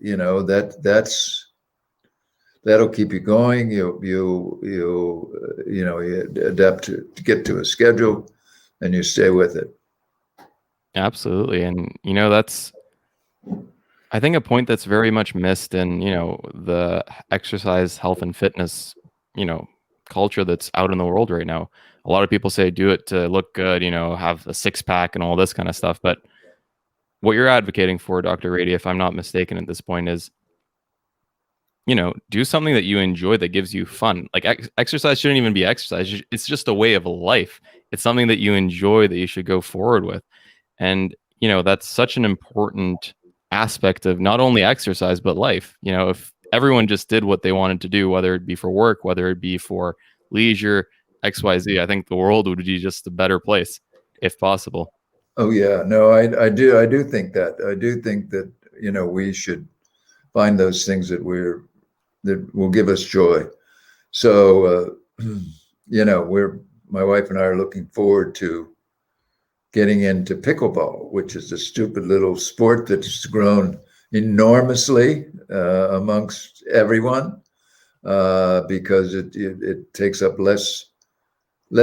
[SPEAKER 3] That'll keep you going. You adapt to get to a schedule, and you stay with it.
[SPEAKER 2] Absolutely. And, that's, I think, a point that's very much missed in, the exercise, health, and fitness, culture that's out in the world right now. A lot of people say do it to look good, have a 6-pack and all this kind of stuff. But what you're advocating for, Dr. Ratey, if I'm not mistaken at this point, is, do something that you enjoy, that gives you fun. Like exercise shouldn't even be exercise. It's just a way of life. It's something that you enjoy, that you should go forward with. And, that's such an important aspect of not only exercise, but life. everyone just did what they wanted to do, whether it be for work, whether it be for leisure, XYZ. I think the world would be just a better place if possible.
[SPEAKER 3] Oh yeah, no, I do think that. I do think that, we should find those things that will give us joy. So, my wife and I are looking forward to getting into pickleball, which is a stupid little sport that's grown enormously amongst everyone because it takes up less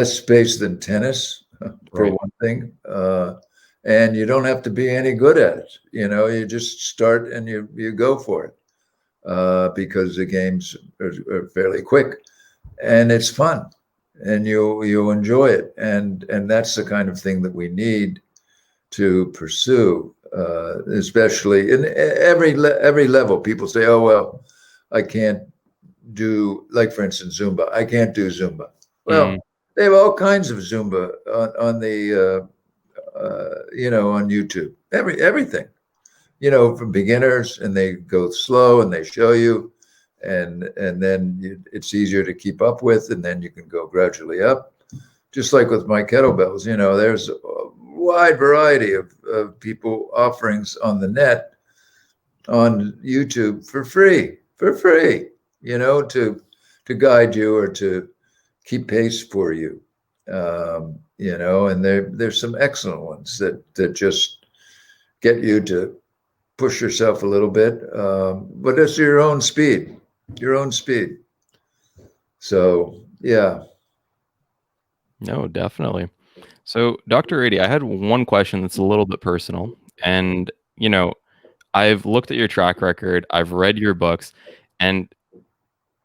[SPEAKER 3] space than tennis, for one thing. And you don't have to be any good at it. You just start and you go for it because the games are fairly quick and it's fun and you'll enjoy it. And that's the kind of thing that we need to pursue, especially in every level. People say, oh, well, I can't do, like, for instance, Zumba. I can't do Zumba. Well, they have all kinds of Zumba on the, on YouTube, everything, for beginners, and they go slow and they show you, and then it's easier to keep up with, and then you can go gradually up. Just like with my kettlebells, there's a wide variety of people offerings on the net, on YouTube for free, to guide you or to keep pace for you. And there's some excellent ones that just get you to push yourself a little bit, but it's your own speed. So, yeah.
[SPEAKER 2] No, definitely. So, Dr. Ratey, I had one question that's a little bit personal. And, I've looked at your track record, I've read your books, and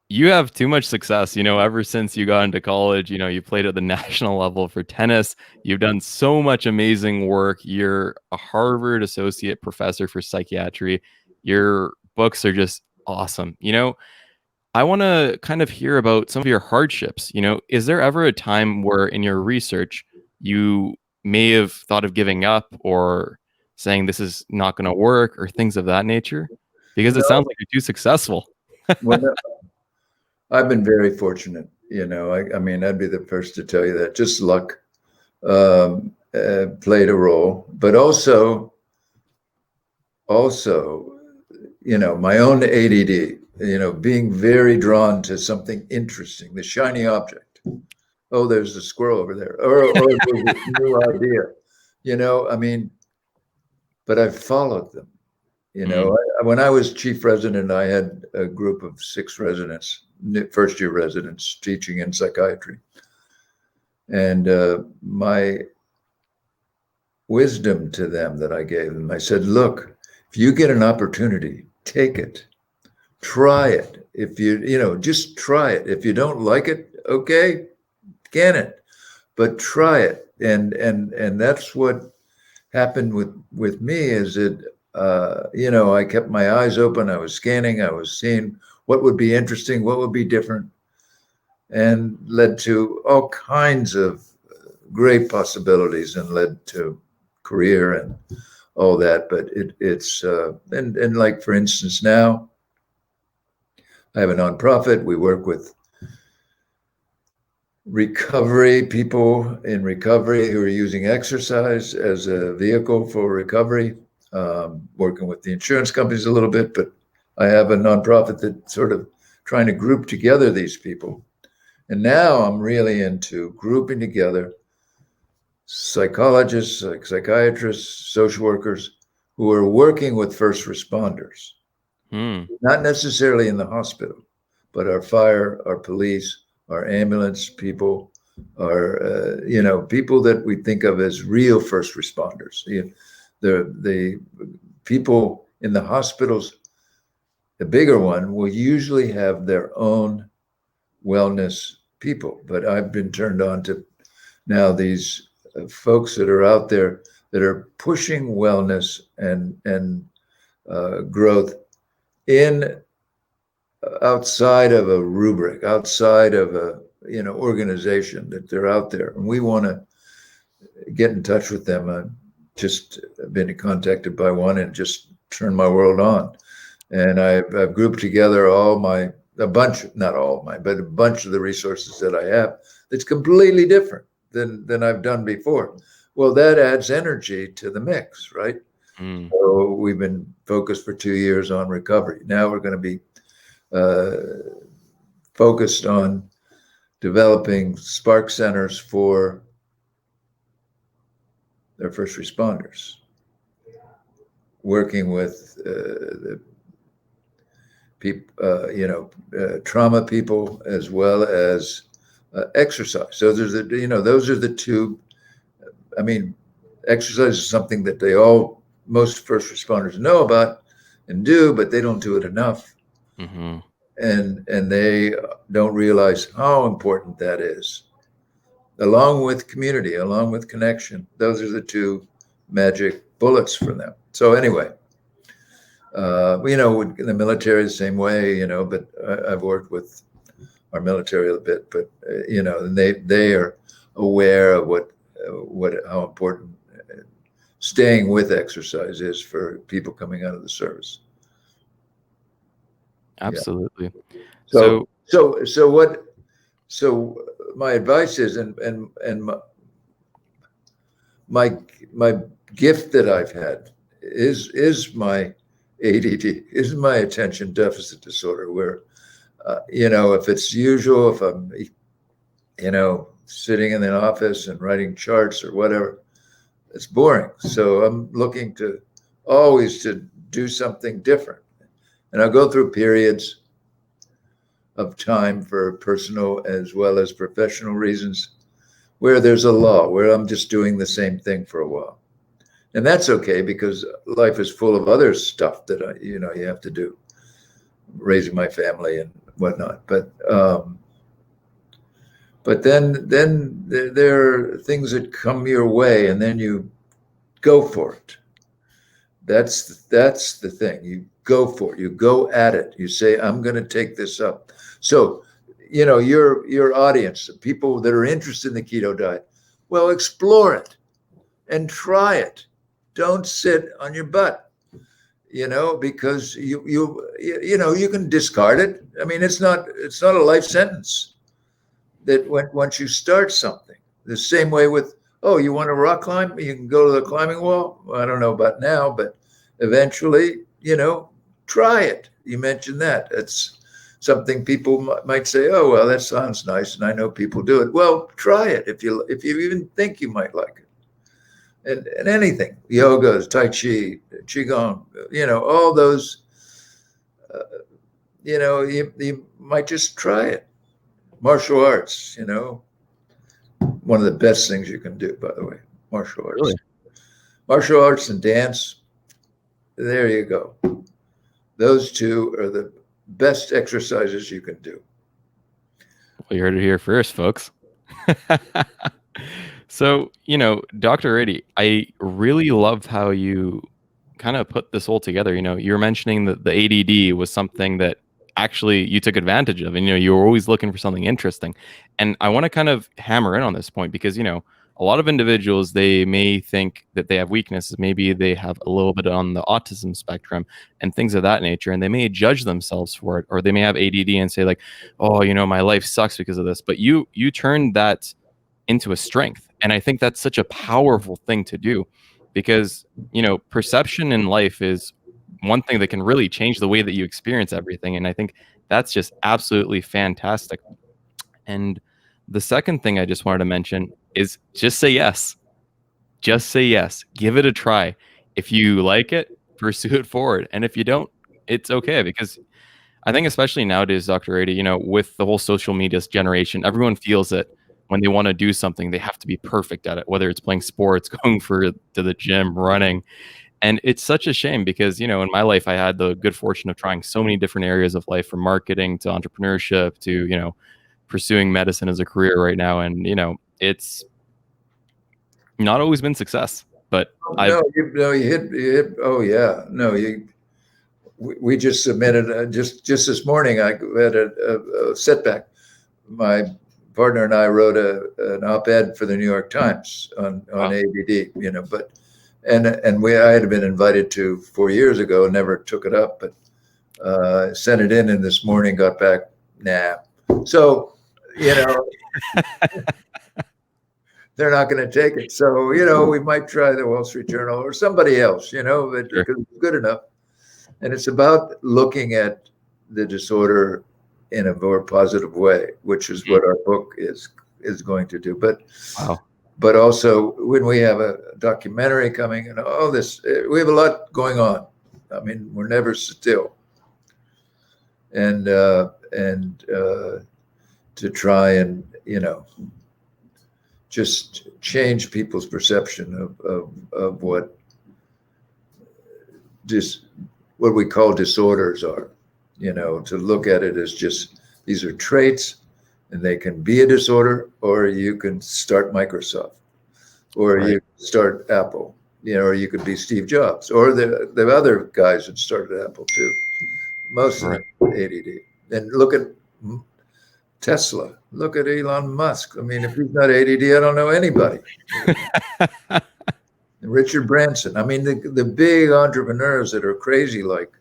[SPEAKER 2] you have too much success, ever since you got into college. You played at the national level for tennis. You've done so much amazing work. You're a Harvard associate professor for psychiatry. Your books are just awesome. I want to kind of hear about some of your hardships. Is there ever a time where in your research you may have thought of giving up or saying this is not going to work or things of that nature? Because it sounds like you're too successful.
[SPEAKER 3] Well, I've been very fortunate. I mean, I'd be the first to tell you that. Just luck played a role, but also, my own ADD. Being very drawn to something interesting, the shiny object. Oh, there's a squirrel over there, or there's a new idea. I mean, but I've followed them. When I was chief resident, I had a group of 6 residents, first-year residents, teaching in psychiatry. And my wisdom to them that I gave them, I said, look, if you get an opportunity, take it. Try it. If just try it. If you don't like it, okay, can it. But try it. And that's what happened with me, is that I kept my eyes open. I was scanning. I was seeing what would be interesting, what would be different, and led to all kinds of great possibilities and led to career and all that. But it's and like, for instance, now I have a nonprofit. We work with recovery, people in recovery who are using exercise as a vehicle for recovery, working with the insurance companies a little bit, but I have a nonprofit that's sort of trying to group together these people. And now I'm really into grouping together psychologists, psychiatrists, social workers who are working with first responders, not necessarily in the hospital, but our fire, our police, our ambulance people, our people that we think of as real first responders. The people in the hospitals, the bigger one, will usually have their own wellness people, but I've been turned on to now these folks that are out there that are pushing wellness and growth in outside of a rubric, outside of a organization, that they're out there, and we want to get in touch with them. I've just been contacted by one and just turned my world on. And I've grouped together a bunch of the resources that I have that's completely different than I've done before. Well, that adds energy to the mix, right?
[SPEAKER 2] Mm.
[SPEAKER 3] So we've been focused for 2 years on recovery. Now we're going to be focused on developing spark centers for their first responders, working with the people, trauma people as well as exercise. So those are the two. I mean, exercise is something that most first responders know about and do, but they don't do it enough.
[SPEAKER 2] Mm-hmm.
[SPEAKER 3] And they don't realize how important that is. Along with community, along with connection, those are the two magic bullets for them. So anyway, in the military the same way, but I've worked with our military a bit, but and they are aware of how important staying with exercise is for people coming out of the service.
[SPEAKER 2] Absolutely.
[SPEAKER 3] Yeah.
[SPEAKER 2] So
[SPEAKER 3] So my advice is, and my gift that I've had is my ADD, is my attention deficit disorder, where if it's usual, if I'm sitting in the office and writing charts or whatever, it's boring. So I'm looking to always to do something different, and I'll go through periods of time for personal as well as professional reasons where there's a lull, where I'm just doing the same thing for a while. And that's okay, because life is full of other stuff that you have to do, raising my family and whatnot. But then there are things that come your way, and then you go for it. That's the thing. You go for it. You go at it. You say, I'm going to take this up. So, your audience, the people that are interested in the keto diet, well, explore it and try it. Don't sit on your butt, because you can discard it. I mean, it's not a life sentence. That once you start something, the same way with, oh, you want to rock climb? You can go to the climbing wall. Well, I don't know about now, but eventually, try it. You mentioned that. It's something people might say, oh, well, that sounds nice, and I know people do it. Well, try it if you even think you might like it. And anything, yoga, tai chi, qigong, all those, you might just try it. Martial arts, one of the best things you can do, by the way, martial arts.
[SPEAKER 2] Really?
[SPEAKER 3] Martial arts and dance, there you go. Those two are the best exercises you can do.
[SPEAKER 2] Well, you heard it here first, folks. So, Dr. Ratey, I really loved how you kind of put this all together. You were mentioning that the ADD was something that actually you took advantage of, and you were always looking for something interesting. And I want to kind of hammer in on this point, because a lot of individuals, they may think that they have weaknesses. Maybe they have a little bit on the autism spectrum and things of that nature, and they may judge themselves for it, or they may have ADD and say like, oh, my life sucks because of this. But you turned that into a strength, and I think that's such a powerful thing to do, because perception in life is one thing that can really change the way that you experience everything. And I think that's just absolutely fantastic. And the second thing I just wanted to mention is just say yes. Just say yes. Give it a try. If you like it, pursue it forward. And if you don't, it's okay, because I think especially nowadays, Dr. Ratey, with the whole social media generation, everyone feels that when they want to do something, they have to be perfect at it, whether it's playing sports, going to the gym, running. And it's such a shame, because, in my life, I had the good fortune of trying so many different areas of life, from marketing to entrepreneurship to, pursuing medicine as a career right now. And, it's not always been success, but
[SPEAKER 3] you hit. Oh yeah. No, we just submitted, just this morning, I had a setback. My partner and I wrote an op-ed for the New York Times on ADD, but I had been invited to 4 years ago and never took it up, but Sent it in, and this morning got back, nah. So, they're not going to take it. So, we might try the Wall Street Journal or somebody else, because it's good enough. And it's about looking at the disorder in a more positive way, which is what our book is going to do. But also when we have a documentary coming and we have a lot going on. I mean, we're never still. And to try and, just change people's perception of what we call disorders are, to look at it as just, these are traits and they can be a disorder, or you can start Microsoft, or you can start Apple, or you could be Steve Jobs, or the other guys that started Apple too. Most of them ADD. And look at Tesla. Look at Elon Musk. I mean, if he's not ADD, I don't know anybody. Richard Branson. I mean, the big entrepreneurs that are crazy, like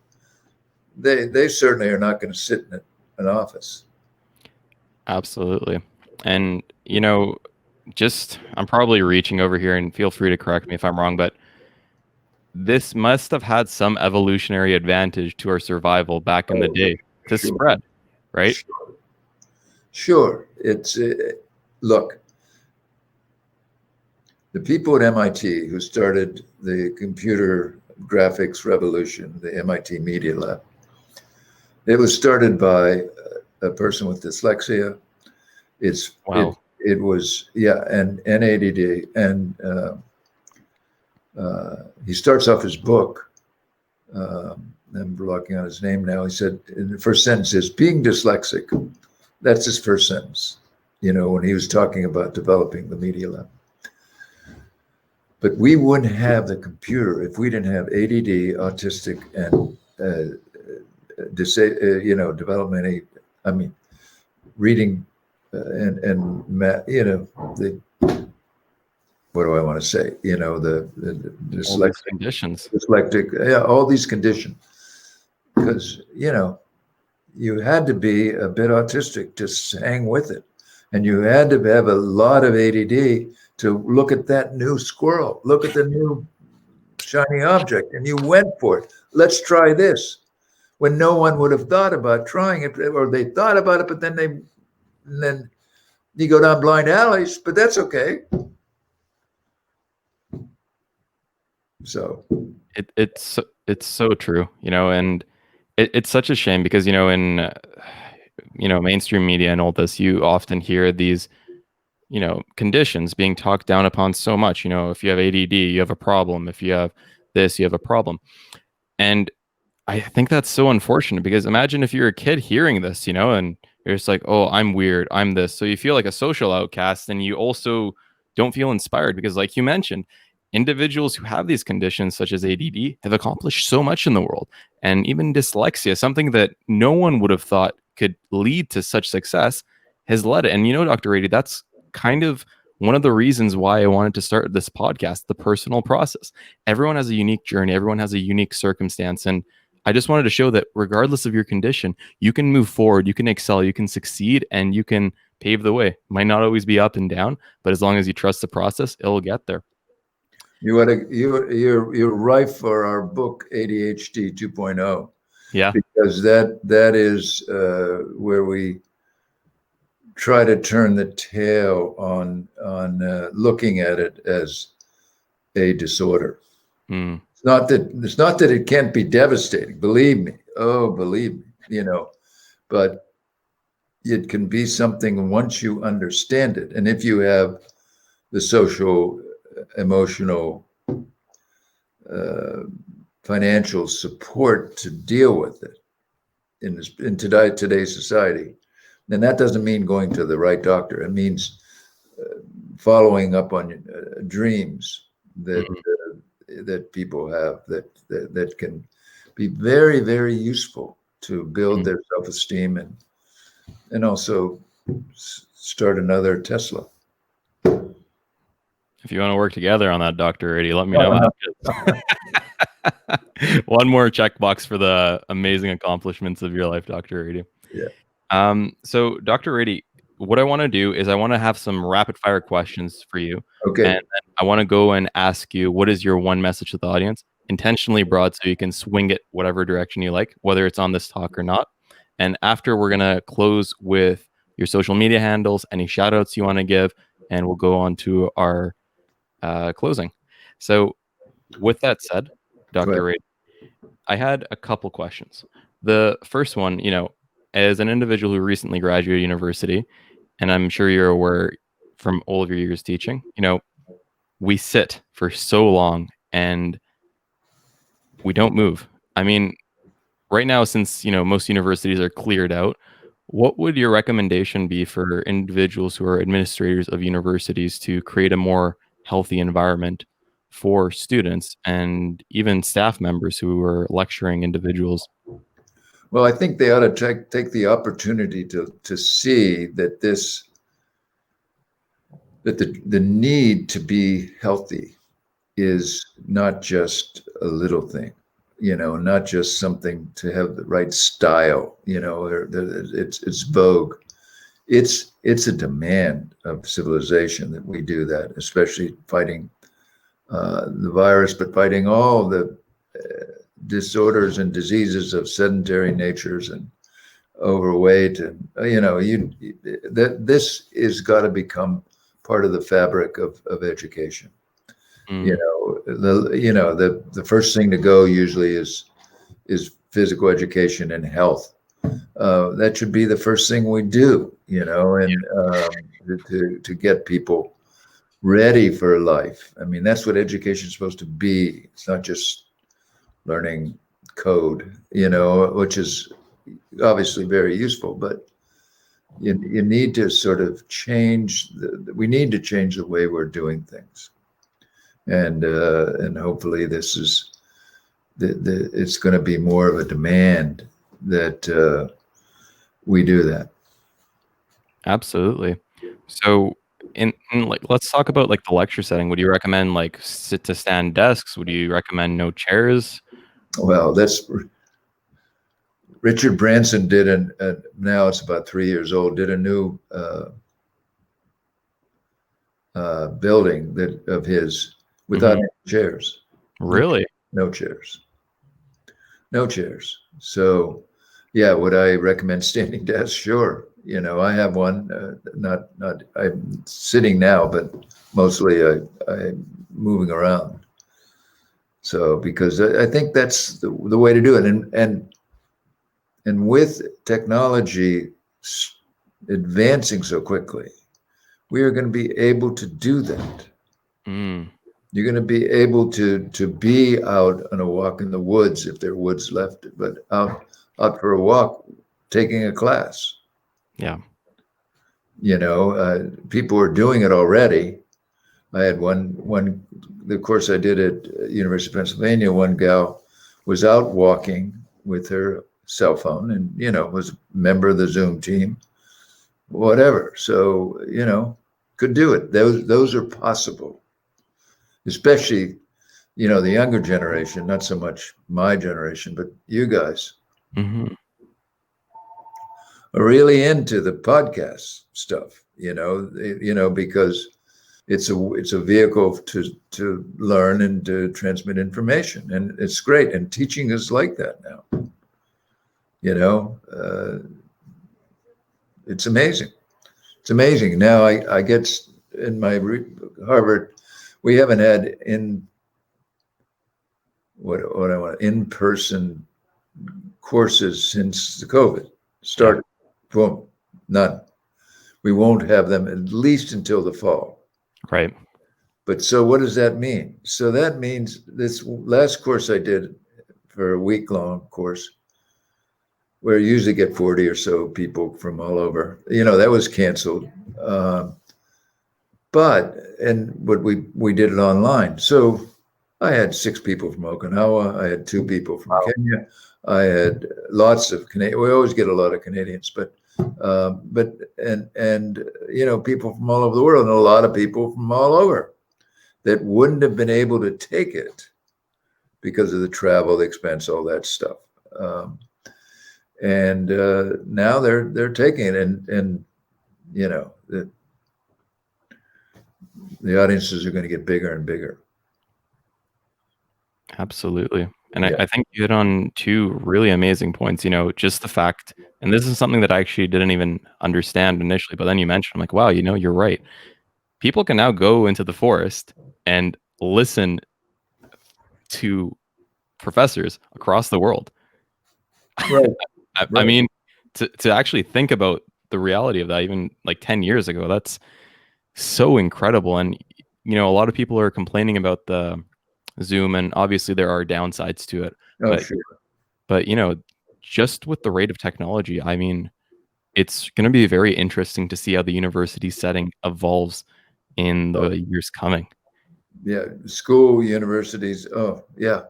[SPEAKER 3] they certainly are not going to sit in an office.
[SPEAKER 2] Absolutely. And, I'm probably reaching over here, and feel free to correct me if I'm wrong, but this must have had some evolutionary advantage to our survival back in the day to spread, right?
[SPEAKER 3] Sure. Look, the people at MIT who started the computer graphics revolution, the MIT Media Lab, it was started by a person with dyslexia. It was and ADD, and he starts off his book. I'm blocking out his name now. He said in the first sentence is being dyslexic. That's his first sentence. When he was talking about developing the Media Lab. But we wouldn't have the computer if we didn't have ADD, autistic, and developmental. I mean, reading and math. What do I want to say? The dyslexic
[SPEAKER 2] conditions,
[SPEAKER 3] dyslexic, all these conditions, because you had to be a bit autistic to hang with it, and you had to have a lot of ADD to look at that new squirrel, look at the new shiny object, and you went for it. Let's try this, when no one would have thought about trying it, or they thought about it, but then you go down blind alleys. But that's okay. So
[SPEAKER 2] it's so true, and it's such a shame because in mainstream media and all this, you often hear these conditions being talked down upon so much. If you have ADD, you have a problem. If you have this, you have a problem. And I think that's so unfortunate, because imagine if you're a kid hearing this, and you're just like, oh, I'm weird, I'm this. So you feel like a social outcast, and you also don't feel inspired, because like you mentioned, individuals who have these conditions such as ADD have accomplished so much in the world. And even dyslexia, something that no one would have thought could lead to such success, has led it. And Dr. Ratey, that's kind of one of the reasons why I wanted to start this podcast, the personal process. Everyone has a unique journey. Everyone has a unique circumstance. And I just wanted to show that regardless of your condition, you can move forward, you can excel, you can succeed, and you can pave the way. It might not always be up and down, but as long as you trust the process, it'll get there.
[SPEAKER 3] You're ripe for our book, ADHD 2.0.
[SPEAKER 2] Yeah.
[SPEAKER 3] Because that is where we try to turn the tail on looking at it as a disorder. It's not that it can't be devastating. Believe me, but it can be something once you understand it, and if you have the social, emotional, financial support to deal with it in today's society. And that doesn't mean going to the right doctor. It means following up on dreams that people have that can be very, very useful to build their self-esteem and also start another Tesla.
[SPEAKER 2] If you want to work together on that, Dr. Ratey, let me know. One more checkbox for the amazing accomplishments of your life, Dr. Ratey.
[SPEAKER 3] Yeah.
[SPEAKER 2] So, Dr. Ratey, what I want to do is I want to have some rapid fire questions for you.
[SPEAKER 3] Okay.
[SPEAKER 2] And then I want to go and ask you, what is your one message to the audience? Intentionally broad so you can swing it whatever direction you like, whether it's on this talk or not. And after, we're going to close with your social media handles, any shout outs you want to give, and we'll go on to our closing. So, with that said, Dr. Ratey, I had a couple questions. The first one, as an individual who recently graduated university, and I'm sure you're aware from all of your years teaching, we sit for so long and we don't move. I mean, right now, since, most universities are cleared out, what would your recommendation be for individuals who are administrators of universities to create a more healthy environment for students and even staff members who are lecturing individuals?
[SPEAKER 3] Well, I think they ought to take the opportunity to see that the need to be healthy is not just a little thing, not just something to have the right style, it's vogue. It's a demand of civilization that we do that, especially fighting the virus, but fighting all the disorders and diseases of sedentary natures and overweight, and this is got to become part of the fabric of education. The first thing to go usually is physical education and health. That should be the first thing we do, to get people ready for life. I mean, that's what education is supposed to be. It's not just learning code, which is obviously very useful, but you need to sort of we need to change the way we're doing things. And hopefully this is it's going to be more of a demand that we do that.
[SPEAKER 2] Absolutely. So in let's talk about like the lecture setting. Would you recommend like sit to stand desks? Would you recommend no chairs?
[SPEAKER 3] Well, that's Richard Branson did now it's about 3 years old, did a new building of his without any chairs.
[SPEAKER 2] Really?
[SPEAKER 3] No chairs. So, yeah, would I recommend standing desks? Sure. I have one. Not I'm sitting now, but mostly I'm moving around. So because I think that's the way to do it, and with technology advancing so quickly, we are going to be able to do that. You're going to be able to be out on a walk in the woods if there are woods left, but out for a walk, taking a class.
[SPEAKER 2] Yeah.
[SPEAKER 3] People are doing it already. I had the course I did at University of Pennsylvania, one gal was out walking with her cell phone and, was a member of the Zoom team, whatever. So, could do it. Those are possible, especially, the younger generation, not so much my generation, but you guys are really into the podcast stuff, because it's a vehicle to learn and to transmit information, and it's great. And teaching is like that now. It's amazing. It's amazing. Now I get in my Harvard, we haven't had in-person courses since the COVID started. Boom, none. We won't have them at least until the fall.
[SPEAKER 2] Right.
[SPEAKER 3] But so what does that mean? So that means this last course I did for a week-long course, where you usually get 40 or so people from all over, that was canceled. But we did it online. So I had 6 people from Okinawa. I had 2 people from Kenya. I had lots of Canadians. We always get a lot of Canadians, but people from all over the world, and a lot of people from all over that wouldn't have been able to take it because of the travel, the expense, all that stuff. And now they're taking it, and you know, the audiences are going to get bigger and bigger.
[SPEAKER 2] Absolutely. And I think you hit on two really amazing points, you know, just the fact, and this is something that I actually didn't even understand initially, but then you mentioned, I'm like, wow, you know, you're right. People can now go into the forest and listen to professors across the world.
[SPEAKER 3] Right.
[SPEAKER 2] I mean, to actually think about the reality of that, even like 10 years ago, that's so incredible. And, you know, a lot of people are complaining about the Zoom, and obviously there are downsides to it.
[SPEAKER 3] Oh, sure.
[SPEAKER 2] But, you know, just with the rate of technology, I mean, it's going to be very interesting to see how the university setting evolves in the years coming.
[SPEAKER 3] Yeah. School, universities. Oh, yeah.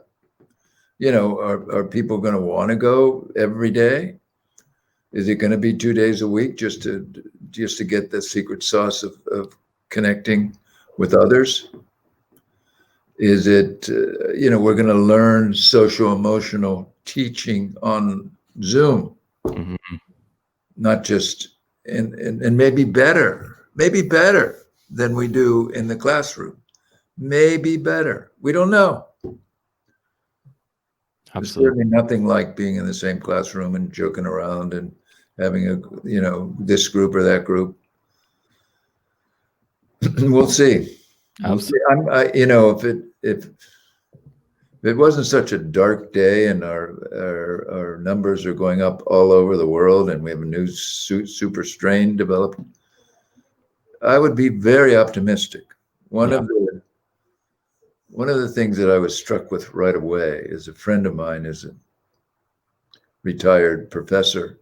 [SPEAKER 3] You know, are people going to want to go every day? Is it going to be 2 days a week just to get the secret sauce of connecting with others? Is it, you know, we're going to learn social emotional teaching on Zoom, not just, and maybe better than we do in the classroom. Maybe better. We don't know. There's certainly nothing like being in the same classroom and joking around and having you know, this group or that group. We'll see. You know, if it wasn't such a dark day and our numbers are going up all over the world and we have a new super strain developed, I would be very optimistic. One of the things that I was struck with right away is a friend of mine is a retired professor,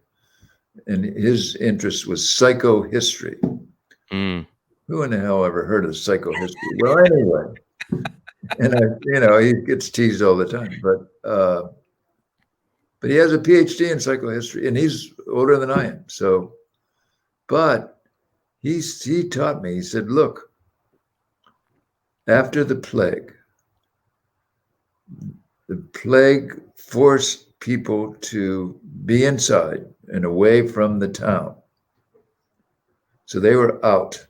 [SPEAKER 3] and his interest was psychohistory. Who in the hell ever heard of psychohistory? Well, anyway, and you know, he gets teased all the time, but he has a PhD in psychohistory, and he's older than I am. So, but he taught me. He said, "Look, after the plague forced people to be inside and away from the town, so they were out."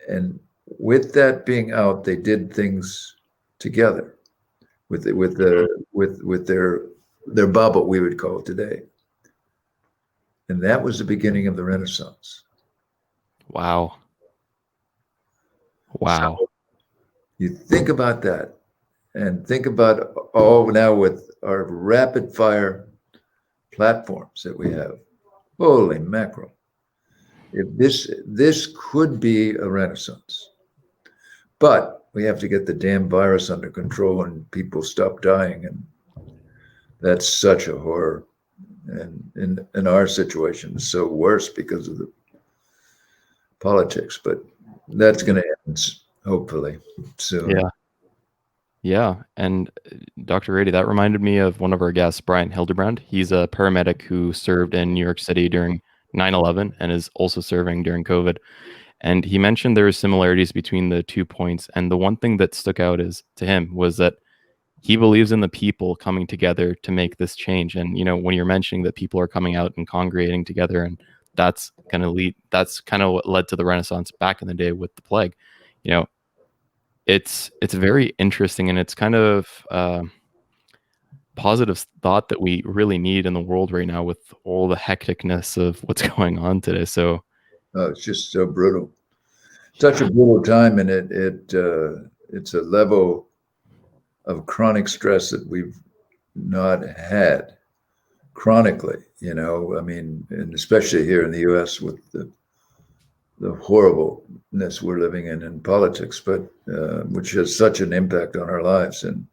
[SPEAKER 3] And with that being out, they did things together with their bubble, we would call it today. And that was the beginning of the Renaissance.
[SPEAKER 2] Wow.
[SPEAKER 3] So you think about that, and think about all now with our rapid fire platforms that we have. Holy mackerel. If this could be a renaissance, but we have to get the damn virus under control and people stop dying, and that's such a horror. And in our situation, it's so worse because of the politics. But that's going to end hopefully soon.
[SPEAKER 2] Yeah. And Dr. Ratey, that reminded me of one of our guests, Brian Hildebrand. He's a paramedic who served in New York City during 9/11 and is also serving during COVID. And he mentioned there are similarities between the 2 points. And the one thing that stuck out to him was that he believes in the people coming together to make this change. And, you know, when you're mentioning that people are coming out and congregating together, and that's kind of what led to the Renaissance back in the day with the plague. You know, it's very interesting, and it's kind of positive thought that we really need in the world right now with all the hecticness of what's going on today. So
[SPEAKER 3] it's just so brutal, such a brutal time, and it's a level of chronic stress that we've not had chronically, you know. I mean, and especially here in the US with the horribleness we're living in politics, but which has such an impact on our lives. And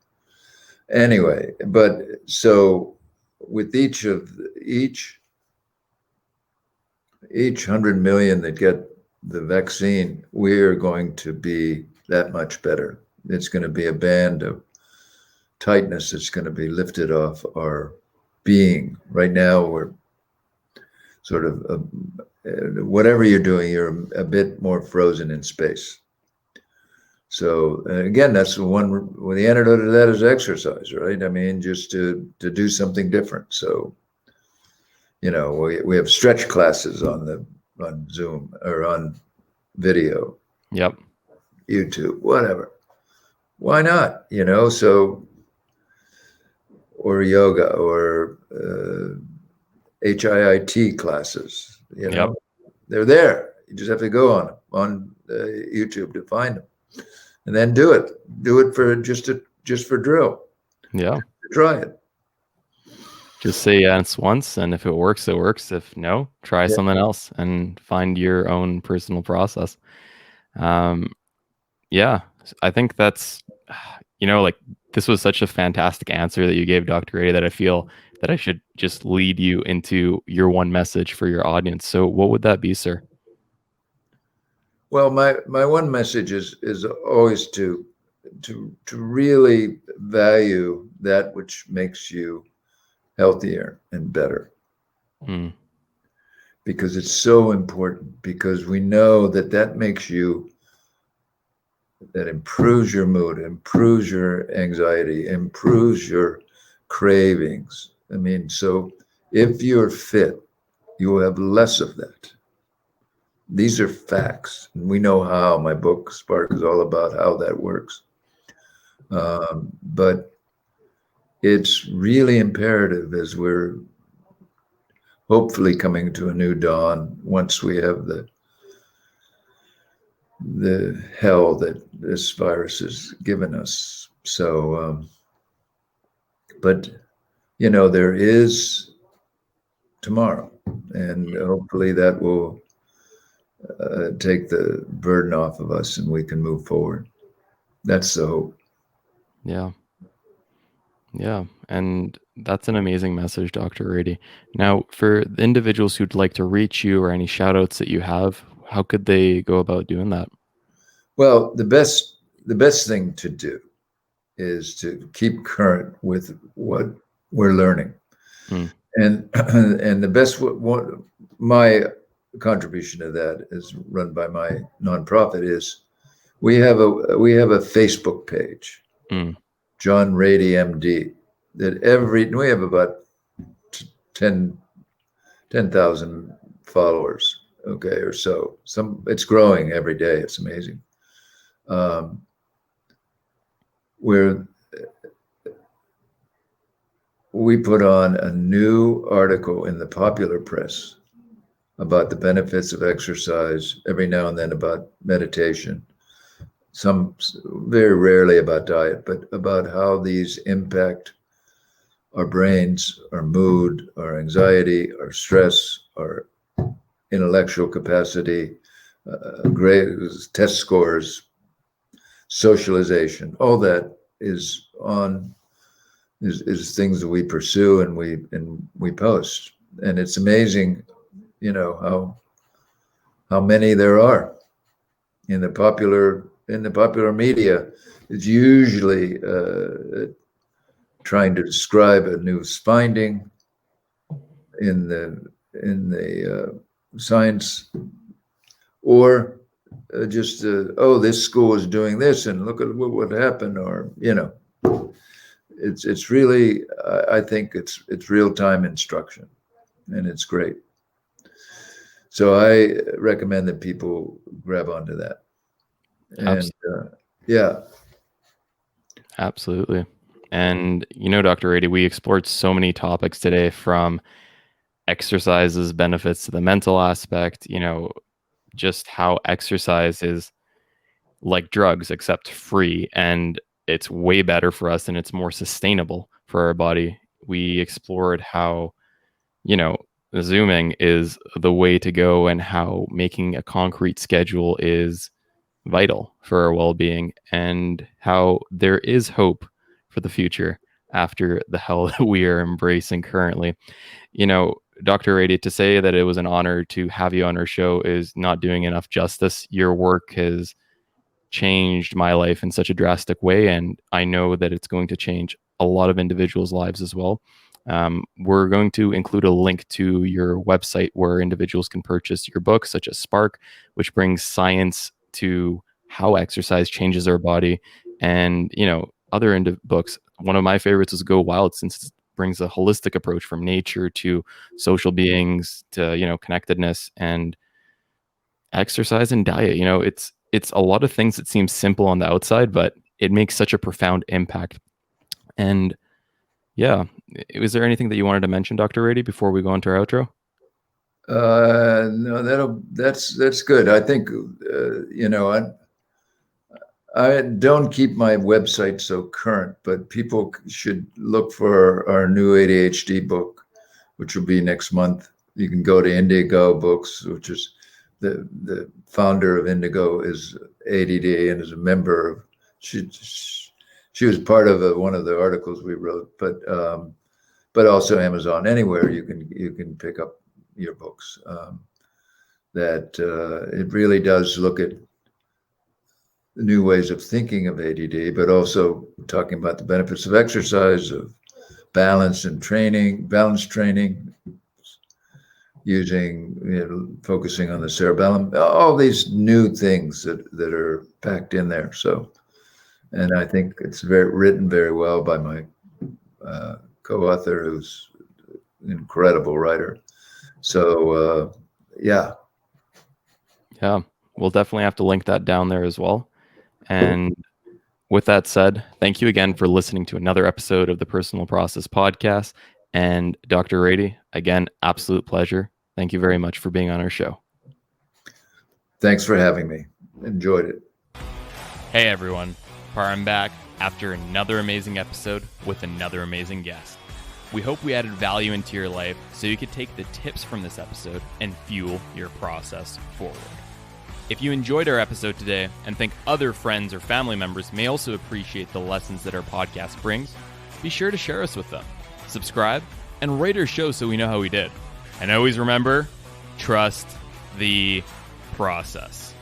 [SPEAKER 3] anyway, but so with each 100 million that get the vaccine, we're going to be that much better. It's going to be a band of tightness that's going to be lifted off our being. Right now, we're sort of whatever you're doing, you're a bit more frozen in space. So again, that's the antidote to that is exercise, right? I mean, just to do something different. So, we have stretch classes on Zoom or on video.
[SPEAKER 2] Yep.
[SPEAKER 3] YouTube, whatever. Why not? So, or yoga or HIIT classes,
[SPEAKER 2] Yep.
[SPEAKER 3] They're there. You just have to go on YouTube to find them, and then do it. Do it for just for drill.
[SPEAKER 2] Yeah.
[SPEAKER 3] Try it.
[SPEAKER 2] Just say yes once, and if it works, it works. If no, try something else and find your own personal process. Yeah, I think that's, like, this was such a fantastic answer that you gave, Dr. Ratey, that I feel that I should just lead you into your one message for your audience. So what would that be, sir?
[SPEAKER 3] Well, my one message is always to really value that which makes you healthier and better. Because it's so important, because we know that makes you, that improves your mood, improves your anxiety, improves your cravings. I mean, so if you're fit, you will have less of that. These are facts. And we know how. My book, Spark, is all about how that works. But it's really imperative, as we're hopefully coming to a new dawn once we have the hell that this virus has given us. So, but there is tomorrow, and hopefully that will take the burden off of us, and we can move forward. That's the hope.
[SPEAKER 2] Yeah, and that's an amazing message, Dr. Ratey. Now, for the individuals who'd like to reach you or any shout outs that you have, how could they go about doing that?
[SPEAKER 3] Well, the best thing to do is to keep current with what we're learning. And the best one, my contribution to that is run by my nonprofit, is we have a Facebook page, John Ratey MD, that we have about 10,000 followers, okay, or so. It's growing every day. It's amazing. Where we put on a new article in the popular press about the benefits of exercise, every now and then about meditation, some very rarely about diet, but about how these impact our brains, our mood, our anxiety, our stress, our intellectual capacity, grade test scores, socialization. All that is things that we pursue and we post. And it's amazing, how many there are in the popular media. It's usually trying to describe a new finding in the science, or just this school is doing this and look at what happened, or it's really, I think it's real-time instruction, and it's great. So I recommend that people grab onto that. And
[SPEAKER 2] Absolutely. And Dr. Ratey, we explored so many topics today, from exercise's benefits to the mental aspect, just how exercise is like drugs, except free, and it's way better for us, and it's more sustainable for our body. We explored how, Zooming is the way to go, and how making a concrete schedule is vital for our well-being, and how there is hope for the future after the hell that we are embracing currently. Dr. Ratey, to say that it was an honor to have you on our show is not doing enough justice. Your work has changed my life in such a drastic way, and I know that it's going to change a lot of individuals' lives as well. We're going to include a link to your website where individuals can purchase your books, such as Spark, which brings science to how exercise changes our body, and other books. One of my favorites is Go Wild, since it brings a holistic approach from nature to social beings to connectedness and exercise and diet. It's a lot of things that seem simple on the outside, but it makes such a profound impact. And yeah, was there anything that you wanted to mention, Dr. Ratey, before we go into our outro?
[SPEAKER 3] No, that's good. I think I don't keep my website so current, but people should look for our new ADHD book, which will be next month. You can go to Indigo Books, which is the founder of Indigo is ADD and is a member of. She was part of one of the articles we wrote, but also Amazon. Anywhere you can pick up your books. It really does look at new ways of thinking of ADD, but also talking about the benefits of exercise, of balance training, using, focusing on the cerebellum, all these new things that are packed in there. So, and I think it's written very well by my co-author, who's an incredible writer. So, yeah.
[SPEAKER 2] We'll definitely have to link that down there as well. And with that said, thank you again for listening to another episode of the Personal Process Podcast. And Dr. Ratey, again, absolute pleasure. Thank you very much for being on our show.
[SPEAKER 3] Thanks for having me. Enjoyed it.
[SPEAKER 2] Hey everyone, I'm back after another amazing episode with another amazing guest. We hope we added value into your life so you could take the tips from this episode and fuel your process forward. If you enjoyed our episode today and think other friends or family members may also appreciate the lessons that our podcast brings, be sure to share us with them. Subscribe and rate our show so we know how we did. And always remember, trust the process.